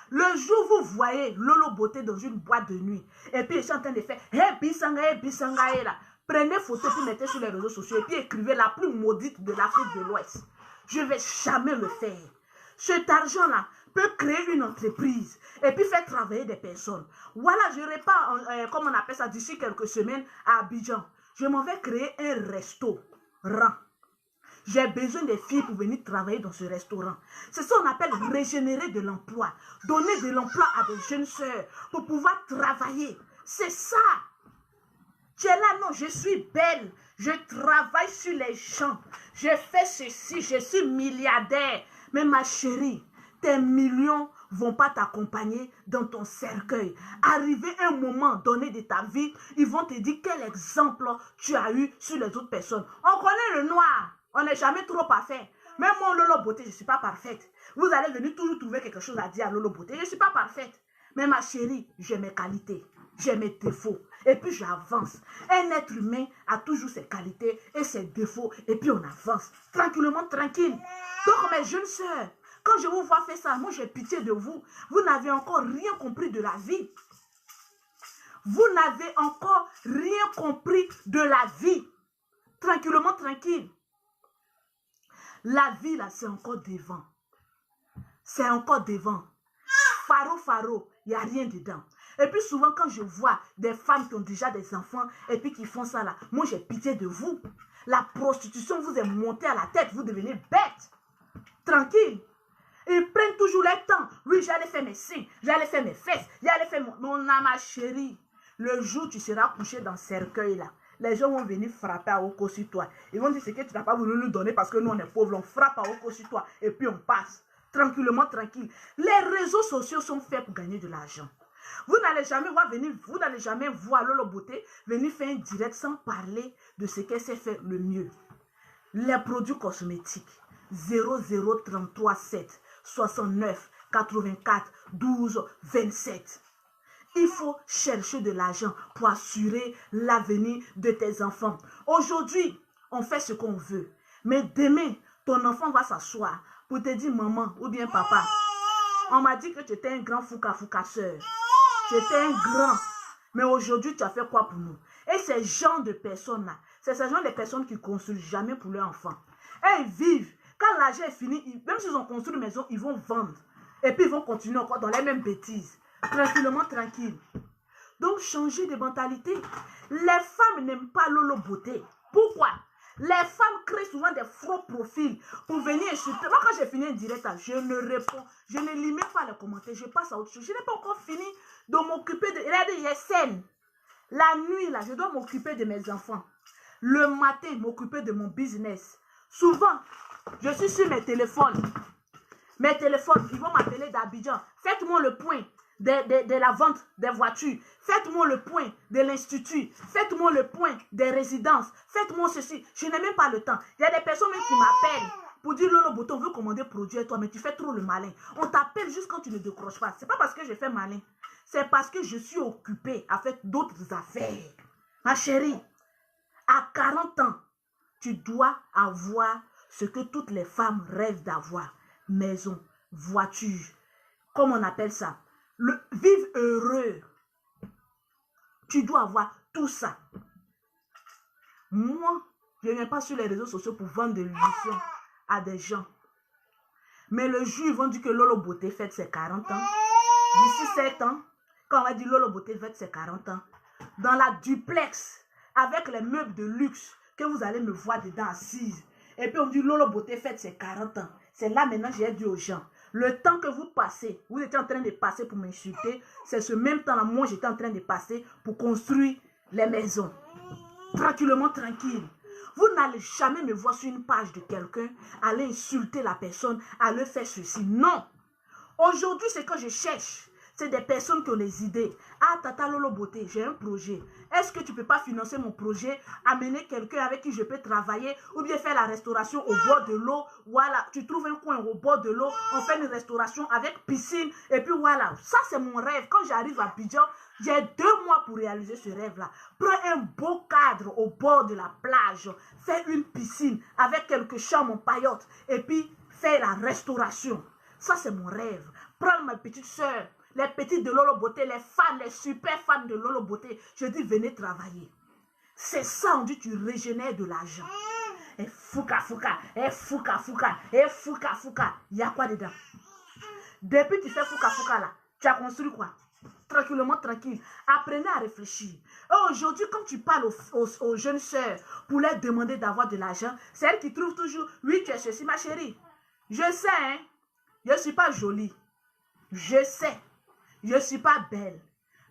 A: Le jour où vous voyez Lolo Beauté dans une boîte de nuit et puis je suis en train de faire Bisangaye là, prenez photo puis mettez sur les réseaux sociaux et puis écrivez la plus maudite de l'Afrique de l'Ouest. Je ne vais jamais le faire. Cet argent-là peut créer une entreprise et puis faire travailler des personnes. Voilà, je repars, comme on appelle ça, d'ici quelques semaines à Abidjan. Je m'en vais créer un restaurant. J'ai besoin des filles pour venir travailler dans ce restaurant. C'est ça qu'on appelle régénérer de l'emploi. Donner de l'emploi à des jeunes sœurs pour pouvoir travailler. C'est ça. Tu es là, non, je suis belle. Je travaille sur les champs. Je fais ceci, je suis milliardaire. Mais ma chérie, tes millions vont pas t'accompagner dans ton cercueil. Arrivé un moment donné de ta vie, ils vont te dire quel exemple tu as eu sur les autres personnes. On connaît le noir. On n'est jamais trop parfait. Même moi, Lolo Beauté, je ne suis pas parfaite. Vous allez venir toujours trouver quelque chose à dire à Lolo Beauté. Je ne suis pas parfaite. Mais ma chérie, j'ai mes qualités, j'ai mes défauts. Et puis j'avance. Un être humain a toujours ses qualités et ses défauts. Et puis on avance. Tranquillement, tranquille. Donc mes jeunes sœurs, quand je vous vois faire ça, moi j'ai pitié de vous. Vous n'avez encore rien compris de la vie. Vous n'avez encore rien compris de la vie. Tranquillement, tranquille. La vie, là, c'est encore devant. C'est encore devant. Faro, il n'y a rien dedans. Et puis souvent, quand je vois des femmes qui ont déjà des enfants et puis qui font ça là, moi, j'ai pitié de vous. La prostitution vous est montée à la tête, vous devenez bête. Tranquille. Ils prennent toujours le temps. Oui, j'allais faire mes seins, j'allais faire mes fesses, j'allais faire mon âme, ma chérie. Le jour où tu seras couché dans ce cercueil là, les gens vont venir frapper à Oko sur toi. Ils vont dire ce que tu n'as pas voulu nous donner parce que nous on est pauvres. On frappe à Oko sur toi et puis on passe. Tranquillement, tranquille. Les réseaux sociaux sont faits pour gagner de l'argent. Vous n'allez jamais voir Lolo Beauté venir faire un direct sans parler de ce qu'elle sait faire le mieux. Les produits cosmétiques. 0033 7 69 84 12 27. Il faut chercher de l'argent pour assurer l'avenir de tes enfants. Aujourd'hui, on fait ce qu'on veut. Mais demain, ton enfant va s'asseoir pour te dire maman ou bien papa. On m'a dit que tu étais un grand foucasseur. Tu étais un grand. Mais aujourd'hui, tu as fait quoi pour nous? Et ces gens de personnes-là, c'est ces gens de personnes qui ne construisent jamais pour leurs enfants. Et ils vivent. Quand l'argent est fini, même s'ils ont construit une maison, ils vont vendre. Et puis ils vont continuer encore dans les mêmes bêtises. Tranquillement, tranquille. Donc, changer de mentalité. Les femmes n'aiment pas Lolo Beauté. Pourquoi? Les femmes créent souvent des faux profils pour venir insulter. Moi, quand j'ai fini un direct, je ne réponds, je ne lis même pas les commentaires, je passe à autre chose. Je n'ai pas encore fini de m'occuper de... Regardez, il y a scène. La nuit, là, je dois m'occuper de mes enfants. Le matin, m'occuper de mon business. Souvent, je suis sur mes téléphones. Mes téléphones, ils vont m'appeler d'Abidjan. Faites-moi le point de la vente des voitures. Faites-moi le point de l'institut. Faites-moi le point des résidences. Faites-moi ceci. Je n'ai même pas le temps. Il y a des personnes même qui m'appellent pour dire Lolo Beauté, on veut commander produit à toi, mais tu fais trop le malin. On t'appelle juste quand tu ne décroches pas. Ce n'est pas parce que je fais malin. C'est parce que je suis occupée avec d'autres affaires. Ma chérie, à 40 ans, tu dois avoir ce que toutes les femmes rêvent d'avoir. Maison, voiture, comme on appelle ça. Vivre heureux. Tu dois avoir tout ça. Moi, je ne viens pas sur les réseaux sociaux pour vendre de l'illusion à des gens. Mais le jour, ils vont dire que Lolo Beauté fête ses 40 ans. D'ici 7 ans, quand on va dire Lolo Beauté fête ses 40 ans, dans la duplex, avec les meubles de luxe, que vous allez me voir dedans assise. Et puis on dit Lolo Beauté fête ses 40 ans. C'est là maintenant j'ai dit aux gens. Le temps que vous passez, vous étiez en train de passer pour m'insulter, c'est ce même temps-là, moi j'étais en train de passer pour construire les maisons. Tranquillement, tranquille. Vous n'allez jamais me voir sur une page de quelqu'un, aller insulter la personne, aller faire ceci. Non. Aujourd'hui, ce que je cherche, c'est des personnes qui ont des idées. Ah, Tata Lolo Beauté, j'ai un projet. Est-ce que tu ne peux pas financer mon projet, amener quelqu'un avec qui je peux travailler ou bien faire la restauration au bord de l'eau? Voilà, tu trouves un coin au bord de l'eau, on fait une restauration avec piscine et puis voilà. Ça, c'est mon rêve. Quand j'arrive à Abidjan, j'ai 2 mois pour réaliser ce rêve-là. Prends un beau cadre au bord de la plage, fais une piscine avec quelques chambres en paillotte et puis fais la restauration. Ça, c'est mon rêve. Prends ma petite soeur, les petites de Lolo Beauté, les fans, les super fans de Lolo Beauté. Je dis, venez travailler. C'est ça, on dit, tu régénères de l'argent. Et fouka. Il y a quoi dedans? Depuis que tu fais fouka là, tu as construit quoi? Tranquillement, tranquille. Apprenez à réfléchir. Et aujourd'hui, quand tu parles aux jeunes sœurs pour leur demander d'avoir de l'argent, c'est elles qui trouvent toujours, oui, tu es ceci, ma chérie. Je sais, hein, je ne suis pas jolie. Je sais. Je ne suis pas belle.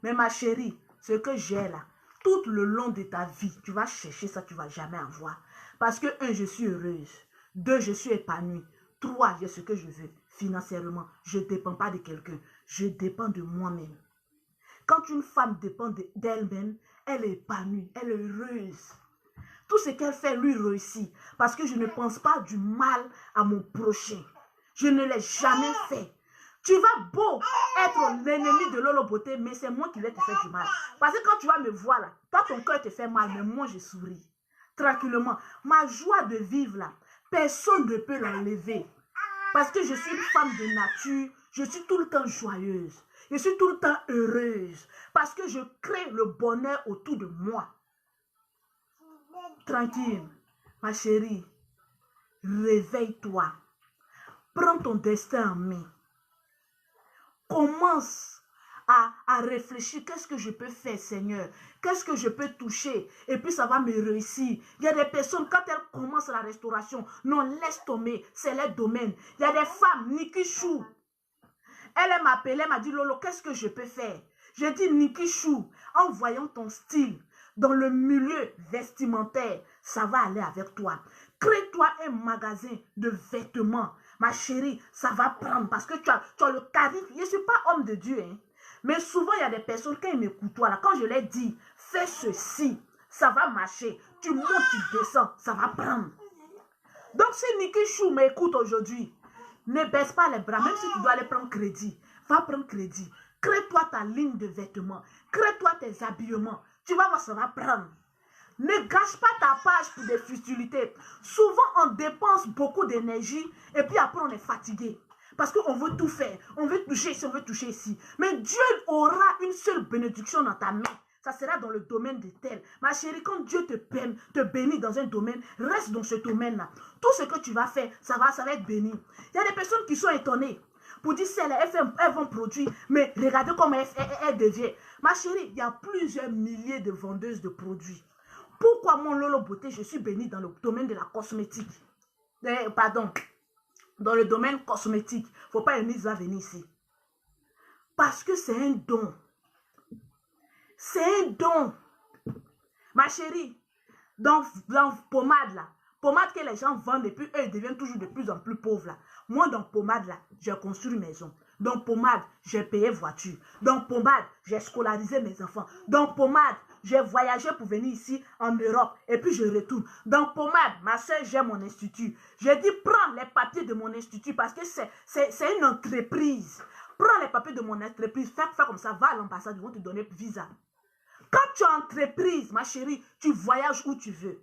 A: Mais ma chérie, ce que j'ai là, tout le long de ta vie, tu vas chercher ça, tu ne vas jamais avoir. Parce que 1, je suis heureuse. 2, je suis épanouie. 3, j'ai ce que je veux. Financièrement, je ne dépends pas de quelqu'un. Je dépends de moi-même. Quand une femme dépend d'elle-même, elle est épanouie, elle est heureuse. Tout ce qu'elle fait lui réussit. Parce que je ne pense pas du mal à mon prochain. Je ne l'ai jamais fait. Tu vas beau être l'ennemi de Lolo Beauté, mais c'est moi qui vais te faire du mal. Parce que quand tu vas me voir là, toi ton cœur te fait mal, mais moi je souris. Tranquillement. Ma joie de vivre là, personne ne peut l'enlever. Parce que je suis une femme de nature, je suis tout le temps joyeuse. Je suis tout le temps heureuse. Parce que je crée le bonheur autour de moi. Tranquille. Ma chérie, réveille-toi. Prends ton destin en main. Commence à réfléchir, qu'est-ce que je peux faire, Seigneur? Qu'est-ce que je peux toucher? Et puis ça va me réussir. Il y a des personnes, quand elles commencent la restauration, non, laisse tomber, c'est leur domaine. Il y a des femmes, Niki Chou. Elle m'a appelé, elle m'a dit, Lolo, qu'est-ce que je peux faire? J'ai dit, Niki Chou, en voyant ton style dans le milieu vestimentaire, ça va aller avec toi. Crée-toi un magasin de vêtements. Ma chérie, ça va prendre parce que tu as le charisme. Je ne suis pas homme de Dieu. Hein. Mais souvent, il y a des personnes, quand ils m'écoutent, là, quand je leur dis, fais ceci, ça va marcher. Tu montes, tu descends, ça va prendre. Donc, si Niki Chou m'écoute aujourd'hui, ne baisse pas les bras, même si tu dois aller prendre crédit. Va prendre crédit. Crée-toi ta ligne de vêtements. Crée-toi tes habillements. Tu vas voir, ça va prendre. Ne gâche pas ta page pour des futilités. Souvent, on dépense beaucoup d'énergie et puis après, on est fatigué. Parce qu'on veut tout faire. On veut toucher ici, on veut toucher ici. Mais Dieu aura une seule bénédiction dans ta main. Ça sera dans le domaine de tel. Ma chérie, quand Dieu te bénit dans un domaine, reste dans ce domaine-là. Tout ce que tu vas faire, ça va être béni. Il y a des personnes qui sont étonnées. Pour dire, elles vont produire, mais regardez comment elles deviennent. Ma chérie, il y a plusieurs milliers de vendeuses de produits. Pourquoi mon Lolo Beauté, je suis bénie dans le domaine de la cosmétique? Pardon, dans le domaine cosmétique. Il ne faut pas Eunice va venir ici. Parce que c'est un don. C'est un don. Ma chérie, dans pommade là, pommade que les gens vendent et puis eux, ils deviennent toujours de plus en plus pauvres là. Moi, dans pommade là, j'ai construit maison. Dans pommade, j'ai payé voiture. Dans pommade, j'ai scolarisé mes enfants. Dans pommade, j'ai voyagé pour venir ici en Europe et puis je retourne. Dans pommade, ma soeur, j'ai mon institut. J'ai dit, prends les papiers de mon institut parce que c'est une entreprise. Prends les papiers de mon entreprise, fais comme ça, va à l'ambassade, ils vont te donner visa. Quand tu es entreprise, ma chérie, tu voyages où tu veux.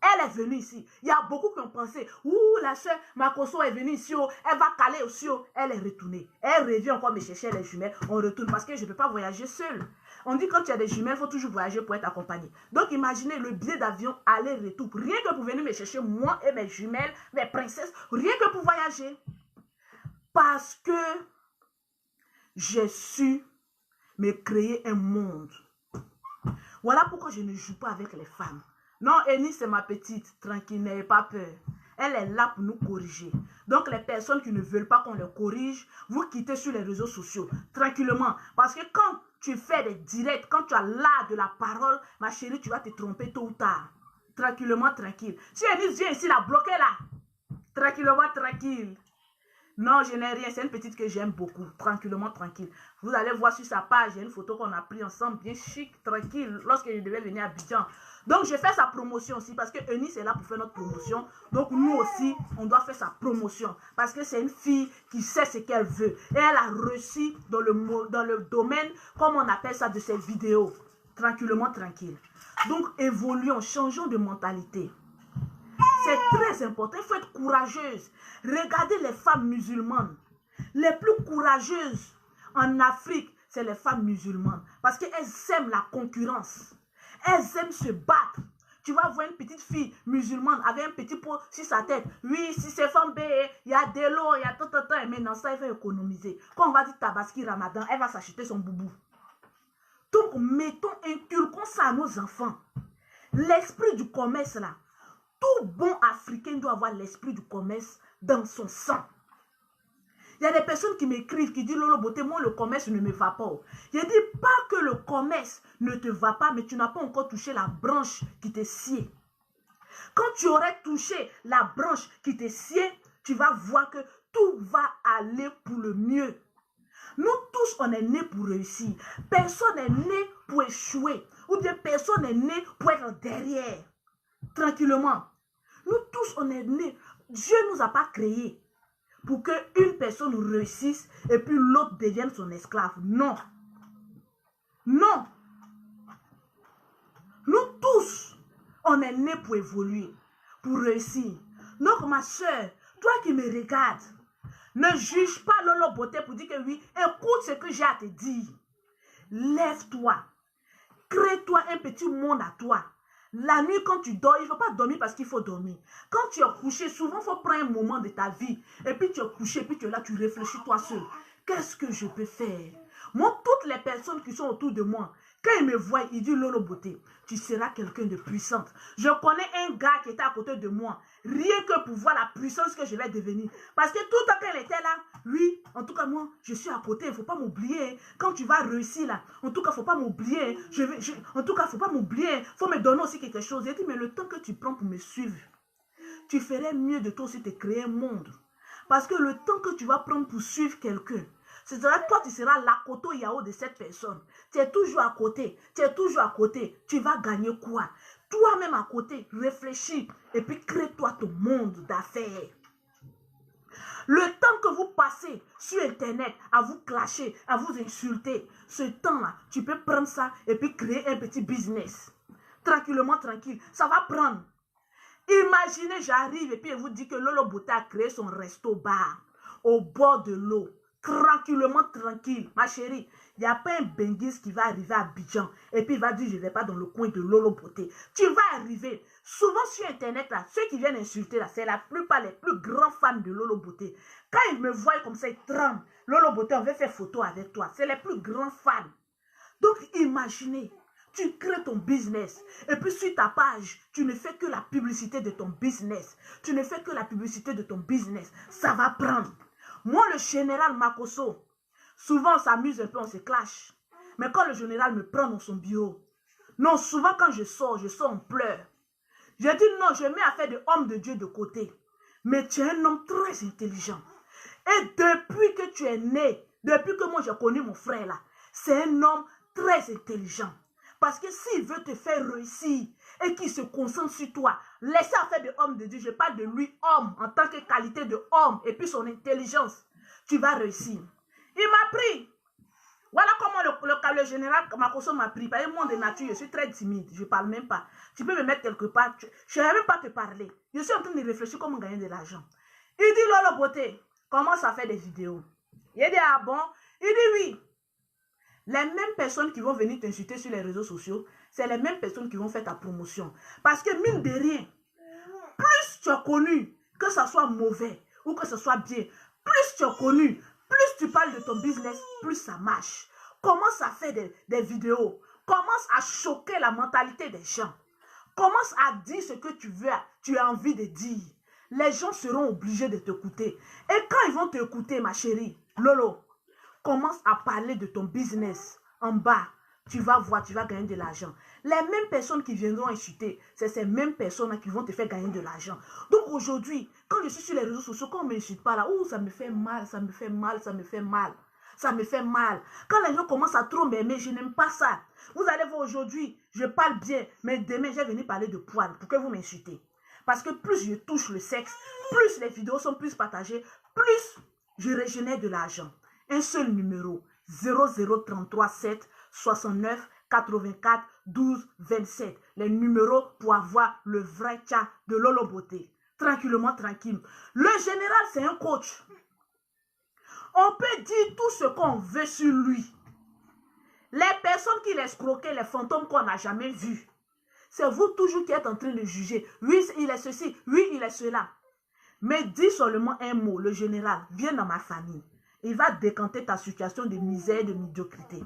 A: Elle est venue ici. Il y a beaucoup qui ont pensé, ouh, la soeur Makoso est venue ici, elle va caler aussi. Elle est retournée. Elle revient encore me chercher les jumelles. On retourne parce que je ne peux pas voyager seule. On dit quand tu as des jumelles, il faut toujours voyager pour être accompagné. Donc imaginez le billet d'avion aller-retour. Rien que pour venir me chercher, moi et mes jumelles, mes princesses, rien que pour voyager. Parce que j'ai su me créer un monde. Voilà pourquoi je ne joue pas avec les femmes. Non, Eunice, c'est ma petite. Tranquille, n'ayez pas peur. Elle est là pour nous corriger. Donc, les personnes qui ne veulent pas qu'on les corrige, vous quittez sur les réseaux sociaux. Tranquillement. Parce que quand tu fais des directs, quand tu as l'art de la parole, ma chérie, tu vas te tromper tôt ou tard. Tranquillement, tranquille. Si Eunice vient ici, la bloquer là. Tranquillement, tranquille. Non, je n'ai rien. C'est une petite que j'aime beaucoup. Tranquillement, tranquille. Vous allez voir sur sa page, il y a une photo qu'on a prise ensemble, bien chic, tranquille, lorsque je devais venir à Abidjan. Donc, je fais sa promotion aussi parce que Eunice est là pour faire notre promotion. Donc, nous aussi, on doit faire sa promotion parce que c'est une fille qui sait ce qu'elle veut. Et elle a réussi dans le domaine, comme on appelle ça, de ses vidéos. Tranquillement, tranquille. Donc, évoluons, changeons de mentalité. C'est très important. Il faut être courageuse. Regardez les femmes musulmanes. Les plus courageuses en Afrique, c'est les femmes musulmanes. Parce qu'elles aiment la concurrence. Elles aiment se battre. Tu vas voir une petite fille musulmane avec un petit pot sur sa tête. Oui, si c'est femme B, il y a de l'eau, il y a tout. Et maintenant, ça, elle va économiser. Quand on va dire Tabaski Ramadan, elle va s'acheter son boubou. Donc, inculquons ça à nos enfants. L'esprit du commerce, là. Tout bon Africain doit avoir l'esprit du commerce dans son sang. Il y a des personnes qui m'écrivent, qui disent, Lolo Beauté, moi le commerce ne me va pas. Je dis pas que le commerce ne te va pas, mais tu n'as pas encore touché la branche qui te sied. Quand tu aurais touché la branche qui te sied, tu vas voir que tout va aller pour le mieux. Nous tous, on est nés pour réussir. Personne n'est né pour échouer. Ou bien personne n'est né pour être derrière. Tranquillement. Nous tous, on est nés. Dieu ne nous a pas créés pour qu'une personne réussisse et puis l'autre devienne son esclave. Non. Non. Nous tous, on est nés pour évoluer, pour réussir. Donc, ma soeur, toi qui me regardes, ne juge pas Lolo Beauté pour dire que oui, écoute ce que j'ai à te dire. Lève-toi. Crée-toi un petit monde à toi. La nuit, quand tu dors, il ne faut pas dormir parce qu'il faut dormir. Quand tu es couché, souvent, il faut prendre un moment de ta vie. Et puis, tu es couché, puis tu es là, tu réfléchis toi seul. Qu'est-ce que je peux faire? Moi, toutes les personnes qui sont autour de moi, quand ils me voient, ils disent, Lolo Beauté, tu seras quelqu'un de puissante. Je connais un gars qui était à côté de moi, rien que pour voir la puissance que je vais devenir. Parce que tout le temps qu'elle était là, oui, en tout cas, moi, je suis à côté, il ne faut pas m'oublier. Quand tu vas réussir là, en tout cas, il ne faut pas m'oublier. En tout cas, il ne faut pas m'oublier. Il faut me donner aussi quelque chose. J'ai dit, mais le temps que tu prends pour me suivre, tu ferais mieux de toi aussi te créer un monde. Parce que le temps que tu vas prendre pour suivre quelqu'un, C'est-à-dire toi, tu seras l'Akoto Yao de cette personne. Tu es toujours à côté. Tu es toujours à côté. Tu vas gagner quoi? Toi-même à côté, réfléchis et puis crée-toi ton monde d'affaires. Le temps que vous passez sur Internet à vous clasher, à vous insulter, ce temps-là, tu peux prendre ça et puis créer un petit business. Tranquillement, tranquille. Ça va prendre. Imaginez, j'arrive et puis je vous dis que Lolo Beauté a créé son resto-bar au bord de l'eau. Tranquillement, tranquille. Ma chérie, il n'y a pas un benguis qui va arriver à Abidjan et puis il va dire je ne vais pas dans le coin de Lolo Beauté. Tu vas arriver. Souvent sur Internet, là, ceux qui viennent insulter, là, c'est la plupart les plus grands fans de Lolo Beauté. Quand ils me voient comme ça, ils tremblent. Lolo Beauté, on veut faire photo avec toi. C'est les plus grands fans. Donc, imaginez, tu crées ton business. Et puis sur ta page, tu ne fais que la publicité de ton business. Tu ne fais que la publicité de ton business. Ça va prendre. Moi, le général Makosso, souvent on s'amuse un peu, on se clash. Mais quand le général me prend dans son bureau, non, souvent quand je sors en pleurs. Je dis non, je mets à faire de homme de Dieu de côté. Mais tu es un homme très intelligent. Et depuis que tu es né, depuis que moi j'ai connu mon frère là, c'est un homme très intelligent. Parce que s'il veut te faire réussir et qu'il se concentre sur toi, laissez à faire de homme de Dieu. Je parle de lui, homme, en tant que qualité de homme, et puis son intelligence. Tu vas réussir. Il m'a pris. Voilà comment le général Makosso m'a pris. Par exemple, moi de nature, je suis très timide. Je ne parle même pas. Tu peux me mettre quelque part. Je ne vais même pas te parler. Je suis en train de réfléchir comment gagner de l'argent. Il dit, Lolo Beauté, commence à faire des vidéos. Il dit, ah bon? Il dit oui. Les mêmes personnes qui vont venir t'insulter sur les réseaux sociaux, c'est les mêmes personnes qui vont faire ta promotion. Parce que mine de rien, plus tu as connu, que ça soit mauvais ou que ce soit bien, plus tu as connu, plus tu parles de ton business, plus ça marche. Commence à faire des vidéos. Commence à choquer la mentalité des gens. Commence à dire ce que tu as envie de dire. Les gens seront obligés de t'écouter. Et quand ils vont t'écouter, ma chérie, Lolo, commence à parler de ton business en bas. Tu vas voir, tu vas gagner de l'argent. Les mêmes personnes qui viendront insulter, c'est ces mêmes personnes qui vont te faire gagner de l'argent. Donc aujourd'hui, quand je suis sur les réseaux sociaux, quand on ne m'insulte pas là, ça me fait mal, ça me fait mal, ça me fait mal. Ça me fait mal. Quand les gens commencent à trop m'aimer, je n'aime pas ça. Vous allez voir aujourd'hui, je parle bien, mais demain, je vais venir parler de poils pour que vous m'insultez. Parce que plus je touche le sexe, plus les vidéos sont plus partagées, plus je régénère de l'argent. Un seul numéro, 0033 7 69 84 12 27. Les numéros pour avoir le vrai chat de Lolo Beauté. Tranquillement, tranquille. Le général, c'est un coach. On peut dire tout ce qu'on veut sur lui. Les personnes qui l'escroquaient, les fantômes qu'on n'a jamais vus. C'est vous toujours qui êtes en train de juger. Oui, il est ceci, oui, il est cela. Mais dis seulement un mot, le général, viens dans ma famille. Il va décanter ta situation de misère, de médiocrité.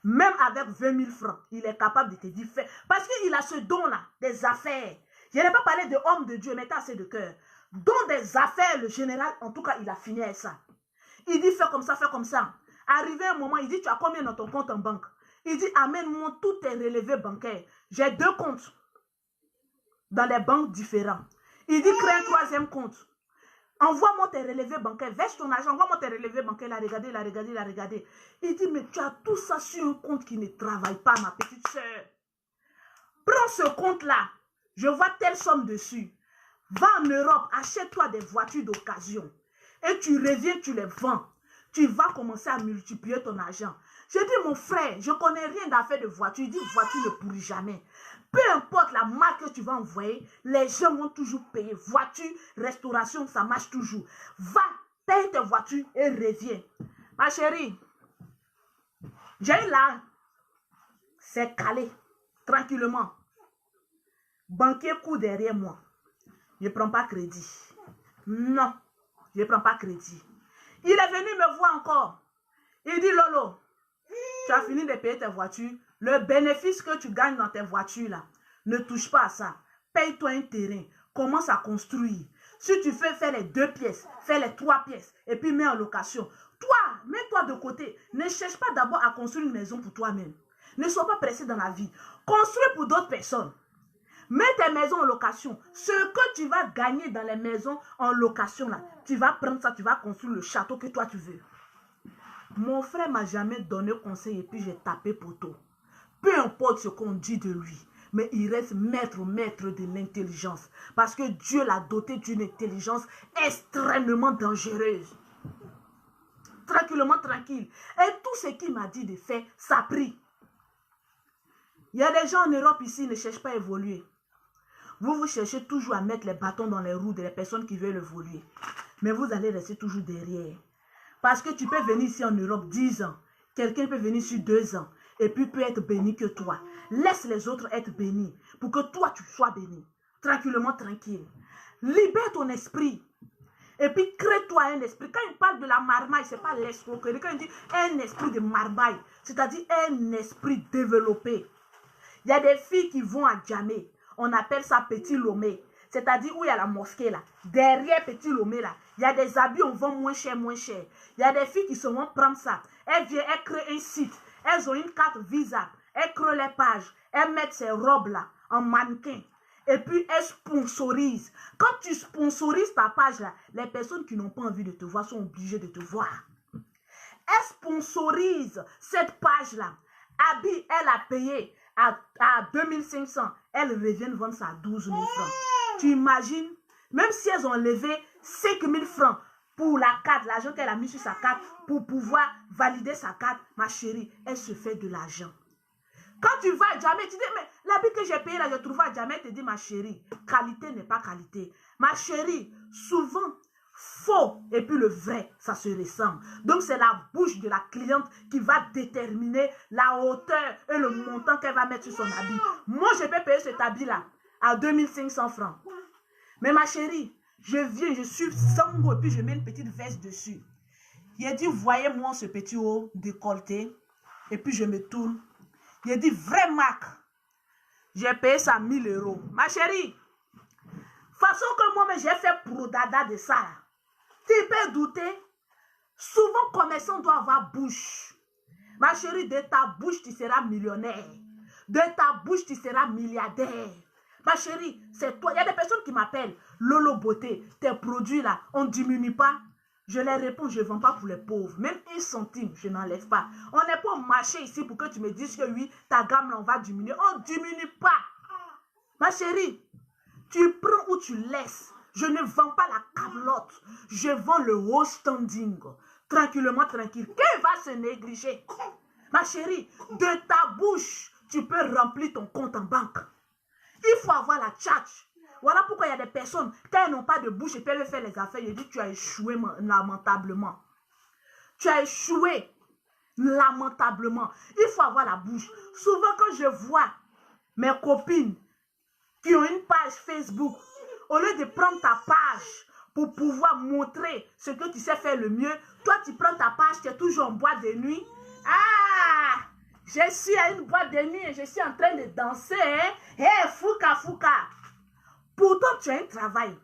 A: Même avec 20 000 francs, il est capable de te dire fait. Parce qu'il a ce don-là, des affaires. Je n'ai pas parlé de homme de Dieu, mais t'as assez de cœur. Don des affaires, le général, en tout cas, il a fini avec ça. Il dit, fais comme ça, fais comme ça. Arrivé un moment, il dit, tu as combien dans ton compte en banque? Il dit, amène-moi tous tes relevés bancaires. J'ai 2 comptes dans des banques différentes. Il dit, crée un 3e compte. Envoie-moi tes relevés bancaires. Verse ton argent, envoie-moi tes relevés bancaires. La regarder, la regarder, la regarder. Il dit, mais tu as tout ça sur un compte qui ne travaille pas, ma petite soeur. Prends ce compte-là. Je vois telle somme dessus. Va en Europe, achète-toi des voitures d'occasion. Et tu reviens, tu les vends. Tu vas commencer à multiplier ton argent. Je dis, mon frère, je ne connais rien d'affaires de voiture. Il dit, voiture ne pourrit jamais. Peu importe la marque que tu vas envoyer, les gens vont toujours payer. Voiture, restauration, ça marche toujours. Va, paye tes voitures et reviens. Ma chérie, j'ai là, c'est calé, tranquillement. Banquier court derrière moi. Je ne prends pas crédit. Non, je ne prends pas crédit. Il est venu me voir encore. Il dit, Lolo, tu as fini de payer tes voitures. Le bénéfice que tu gagnes dans tes voitures, là, ne touche pas à ça. Paye-toi un terrain. Commence à construire. Si tu fais faire les 2 pièces, fais les 3 pièces, et puis mets en location. Toi, mets-toi de côté. Ne cherche pas d'abord à construire une maison pour toi-même. Ne sois pas pressé dans la vie. Construis pour d'autres personnes. Mets tes maisons en location. Ce que tu vas gagner dans les maisons en location, là, tu vas prendre ça, tu vas construire le château que toi tu veux. Mon frère m'a jamais donné conseil et puis j'ai tapé poteau. Peu importe ce qu'on dit de lui, mais il reste maître de l'intelligence. Parce que Dieu l'a doté d'une intelligence extrêmement dangereuse. Tranquillement, tranquille. Et tout ce qu'il m'a dit de faire, ça a pris. Il y a des gens en Europe ici qui ne cherchent pas à évoluer. Vous cherchez toujours à mettre les bâtons dans les roues des personnes qui veulent évoluer. Mais vous allez rester toujours derrière. Parce que tu peux venir ici en Europe 10 ans. Quelqu'un peut venir sur 2 ans. Et puis peut être béni que toi. Laisse les autres être bénis. Pour que toi tu sois béni. Tranquillement, tranquille. Libère ton esprit. Et puis crée-toi un esprit. Quand il parle de la marmaille, ce n'est pas l'escroquerie. Quand il dit un esprit de marmaille, c'est-à-dire un esprit développé. Il y a des filles qui vont à Djamé. On appelle ça Petit Lomé. C'est-à-dire où il y a la mosquée là. Derrière Petit Lomé là. Il y a des habits, on vend moins cher, moins cher. Il y a des filles qui se vont prendre ça. Elles viennent, elles créent un site. Elles ont une carte Visa. Elles créent les pages. Elles mettent ces robes là en mannequin. Et puis, elles sponsorisent. Quand tu sponsorises ta page là, les personnes qui n'ont pas envie de te voir sont obligées de te voir. Elles sponsorisent cette page là. Abby, elle a payé à 2500. Elles reviennent vendre ça à 12 000 francs. Tu imagines? Même si elles ont levé 5 000 francs pour la carte, l'argent qu'elle a mis sur sa carte, pour pouvoir valider sa carte, ma chérie, elle se fait de l'argent. Quand tu vas à Djamé, tu dis, mais l'habit que j'ai payé là, je trouve à Djamé, tu dis, ma chérie, qualité n'est pas qualité. Ma chérie, souvent, faux et puis le vrai, ça se ressemble. Donc, c'est la bouche de la cliente qui va déterminer la hauteur et le montant qu'elle va mettre sur son habit. Moi, je peux payer cet habit-là à 2500 francs. Mais ma chérie, je viens, je suis sango et puis je mets une petite veste dessus. Il a dit, voyez-moi ce petit haut décolleté. Et puis, je me tourne. Il a dit, vraie marque. J'ai payé ça 1000 €. Ma chérie, façon que moi-même j'ai fait prodada de ça. Tu peux douter. Souvent, commerçant doit avoir bouche. Ma chérie, de ta bouche, tu seras millionnaire. De ta bouche, tu seras milliardaire. Ma chérie, c'est toi. Il y a des personnes qui m'appellent Lolo Beauté. Tes produits là, on ne diminue pas. Je leur réponds, je ne vends pas pour les pauvres. Même 1 centime, je n'enlève pas. On n'est pas au marché ici pour que tu me dises que oui, ta gamme là, on va diminuer. On ne diminue pas. Ma chérie, tu prends ou tu laisses. Je ne vends pas la cablotte. Je vends le haut standing. Tranquillement, tranquille. Qui va se négliger? Ma chérie, de ta bouche, tu peux remplir ton compte en banque. Il faut avoir la tchatch. Voilà pourquoi il y a des personnes, quand elles n'ont pas de bouche et puis elles faire les affaires, je dis tu as échoué lamentablement. Tu as échoué lamentablement. Il faut avoir la bouche. Souvent quand je vois mes copines qui ont une page Facebook, au lieu de prendre ta page pour pouvoir montrer ce que tu sais faire le mieux, toi tu prends ta page, tu es toujours en boîte de nuit. Ah! Je suis à une boîte de nuit et je suis en train de danser. Hé, fouka, fouka. Pourtant, tu as un travail.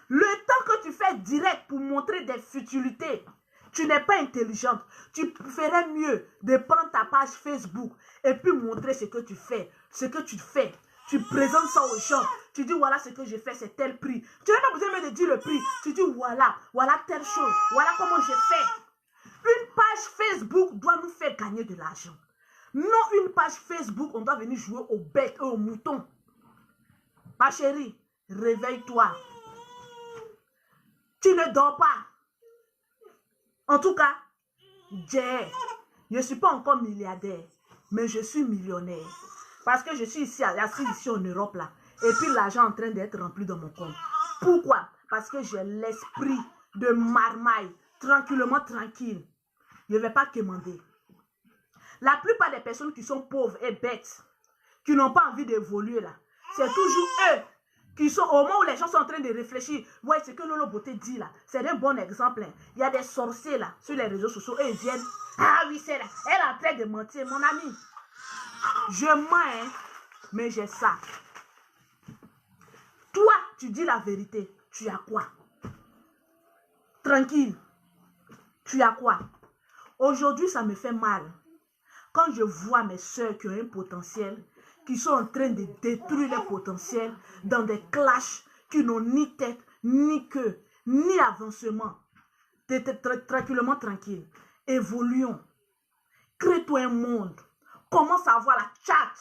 A: Le temps que tu fais direct pour montrer des futilités, tu n'es pas intelligente. Tu ferais mieux de prendre ta page Facebook et puis montrer ce que tu fais. Ce que tu fais. Tu présentes ça aux gens. Tu dis, voilà ce que j'ai fait, c'est tel prix. Tu n'as pas besoin même de dire le prix. Tu dis, voilà telle chose. Voilà comment j'ai fait. Une page Facebook doit nous faire gagner de l'argent. Non, une page Facebook, on doit venir jouer aux bêtes et aux moutons. Ma chérie, réveille-toi. Tu ne dors pas. En tout cas, je ne suis pas encore milliardaire, mais je suis millionnaire. Parce que je suis ici, assis ici en Europe là. Et puis l'argent est en train d'être rempli dans mon compte. Pourquoi? Parce que j'ai l'esprit de marmaille. Tranquillement, tranquille. Je ne vais pas commander. La plupart des personnes qui sont pauvres et bêtes, qui n'ont pas envie d'évoluer là, c'est toujours eux qui sont au moment où les gens sont en train de réfléchir. Ouais, ce que Lolo Beauté dit là, c'est un bon exemple. Hein. Il y a des sorciers là, sur les réseaux sociaux, et ils viennent. Ah oui, c'est là, elle est en train de mentir, mon ami. Je mens, hein, mais j'ai ça. Toi, tu dis la vérité, tu as quoi? Tranquille, tu as quoi? Aujourd'hui, ça me fait mal. Quand je vois mes soeurs qui ont un potentiel, qui sont en train de détruire leur potentiel dans des clashs qui n'ont ni tête, ni queue, ni avancement. Tranquillement tranquille. Évoluons. Crée-toi un monde. Commence à avoir la chat.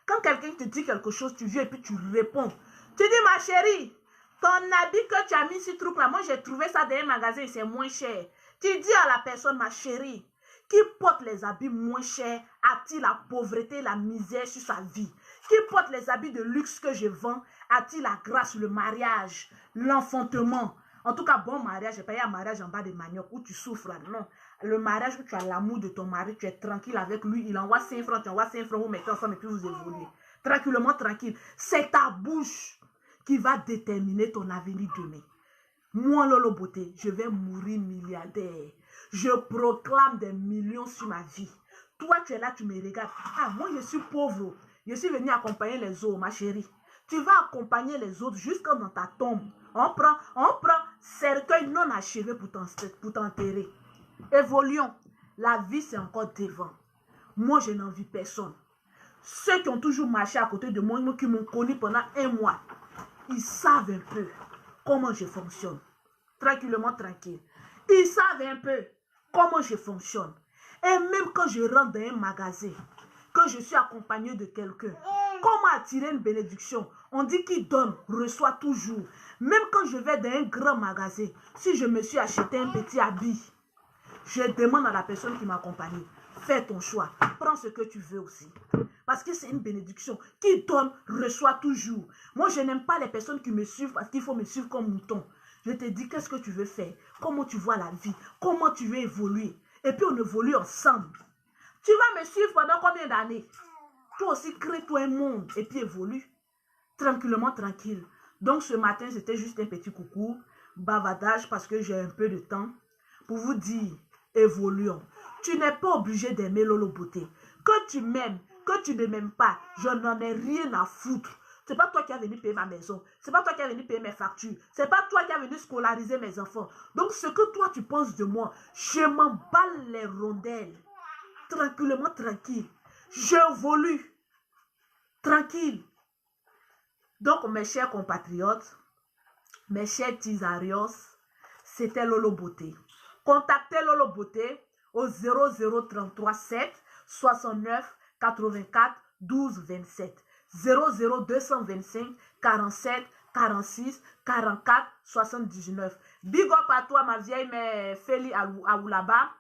A: Quand quelqu'un te dit quelque chose, tu viens et puis tu réponds. Tu dis, ma chérie, ton habit que tu as mis sur truc là, moi j'ai trouvé ça dans un magasin et c'est moins cher. Tu dis à la personne, ma chérie, qui porte les habits moins chers a-t-il la pauvreté et la misère sur sa vie? Qui porte les habits de luxe que je vends a-t-il la grâce, le mariage, l'enfantement? En tout cas, bon mariage, j'ai pas eu un mariage en bas de manioc où tu souffres. Non. Le mariage où tu as l'amour de ton mari, tu es tranquille avec lui, il envoie 5 francs, tu envoies 5 francs, vous mettez ensemble et puis vous évoluez. Tranquillement, tranquille. C'est ta bouche qui va déterminer ton avenir demain. Moi, Lolo Beauté, je vais mourir milliardaire. Je proclame des millions sur ma vie. Toi, tu es là, tu me regardes. Ah, moi, je suis pauvre. Je suis venu accompagner les autres, ma chérie. Tu vas accompagner les autres jusqu'à dans ta tombe. On prend cercueil non achevé pour t'enterrer. Évoluons. La vie, c'est encore devant. Moi, je n'envie personne. Ceux qui ont toujours marché à côté de moi, qui m'ont connu pendant 1 mois, ils savent un peu comment je fonctionne. Tranquillement, tranquille. Ils savent un peu comment je fonctionne. Et même quand je rentre dans un magasin, que je suis accompagné de quelqu'un, comment attirer une bénédiction? On dit qu'il donne, reçoit toujours. Même quand je vais dans un grand magasin, si je me suis acheté un petit habit, je demande à la personne qui m'accompagne, fais ton choix, prends ce que tu veux aussi. Parce que c'est une bénédiction. Qui donne, reçoit toujours. Moi, je n'aime pas les personnes qui me suivent parce qu'il faut me suivre comme mouton. Je te dis, qu'est-ce que tu veux faire? Comment tu vois la vie? Comment tu veux évoluer? Et puis, on évolue ensemble. Tu vas me suivre pendant combien d'années? Toi aussi, crée-toi un monde et puis évolue. Tranquillement, tranquille. Donc, ce matin, c'était juste un petit coucou, bavardage parce que j'ai un peu de temps pour vous dire, évoluons. Tu n'es pas obligé d'aimer Lolo Beauté. Que tu m'aimes, que tu ne m'aimes pas, je n'en ai rien à foutre. C'est pas toi qui as venu payer ma maison. C'est pas toi qui as venu payer mes factures. C'est pas toi qui as venu scolariser mes enfants. Donc, ce que toi, tu penses de moi, je m'en bats les rondelles. Tranquillement, tranquille. J'évolue. Tranquille. Donc, mes chers compatriotes, mes chers Tizarios, c'était Lolo Beauté. Contactez Lolo Beauté au 0033 7 69 84 12 27. 00225 47 46 44 79. Big up à toi, ma vieille mère Feli Aoulaba.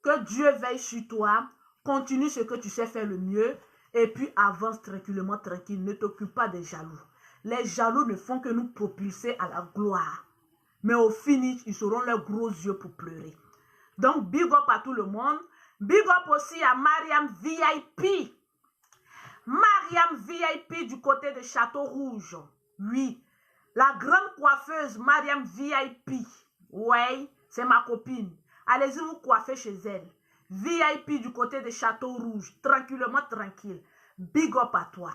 A: Que Dieu veille sur toi. Continue ce que tu sais faire le mieux. Et puis avance tranquillement, tranquille. Ne t'occupe pas des jaloux. Les jaloux ne font que nous propulser à la gloire. Mais au finish, ils auront leurs gros yeux pour pleurer. Donc, big up à tout le monde. Big up aussi à Mariam VIP. Mariam VIP du côté de Château Rouge. Oui, la grande coiffeuse Mariam VIP. Ouais, c'est ma copine. Allez-y vous coiffer chez elle. VIP du côté de Château Rouge. Tranquillement, tranquille. Big up à toi.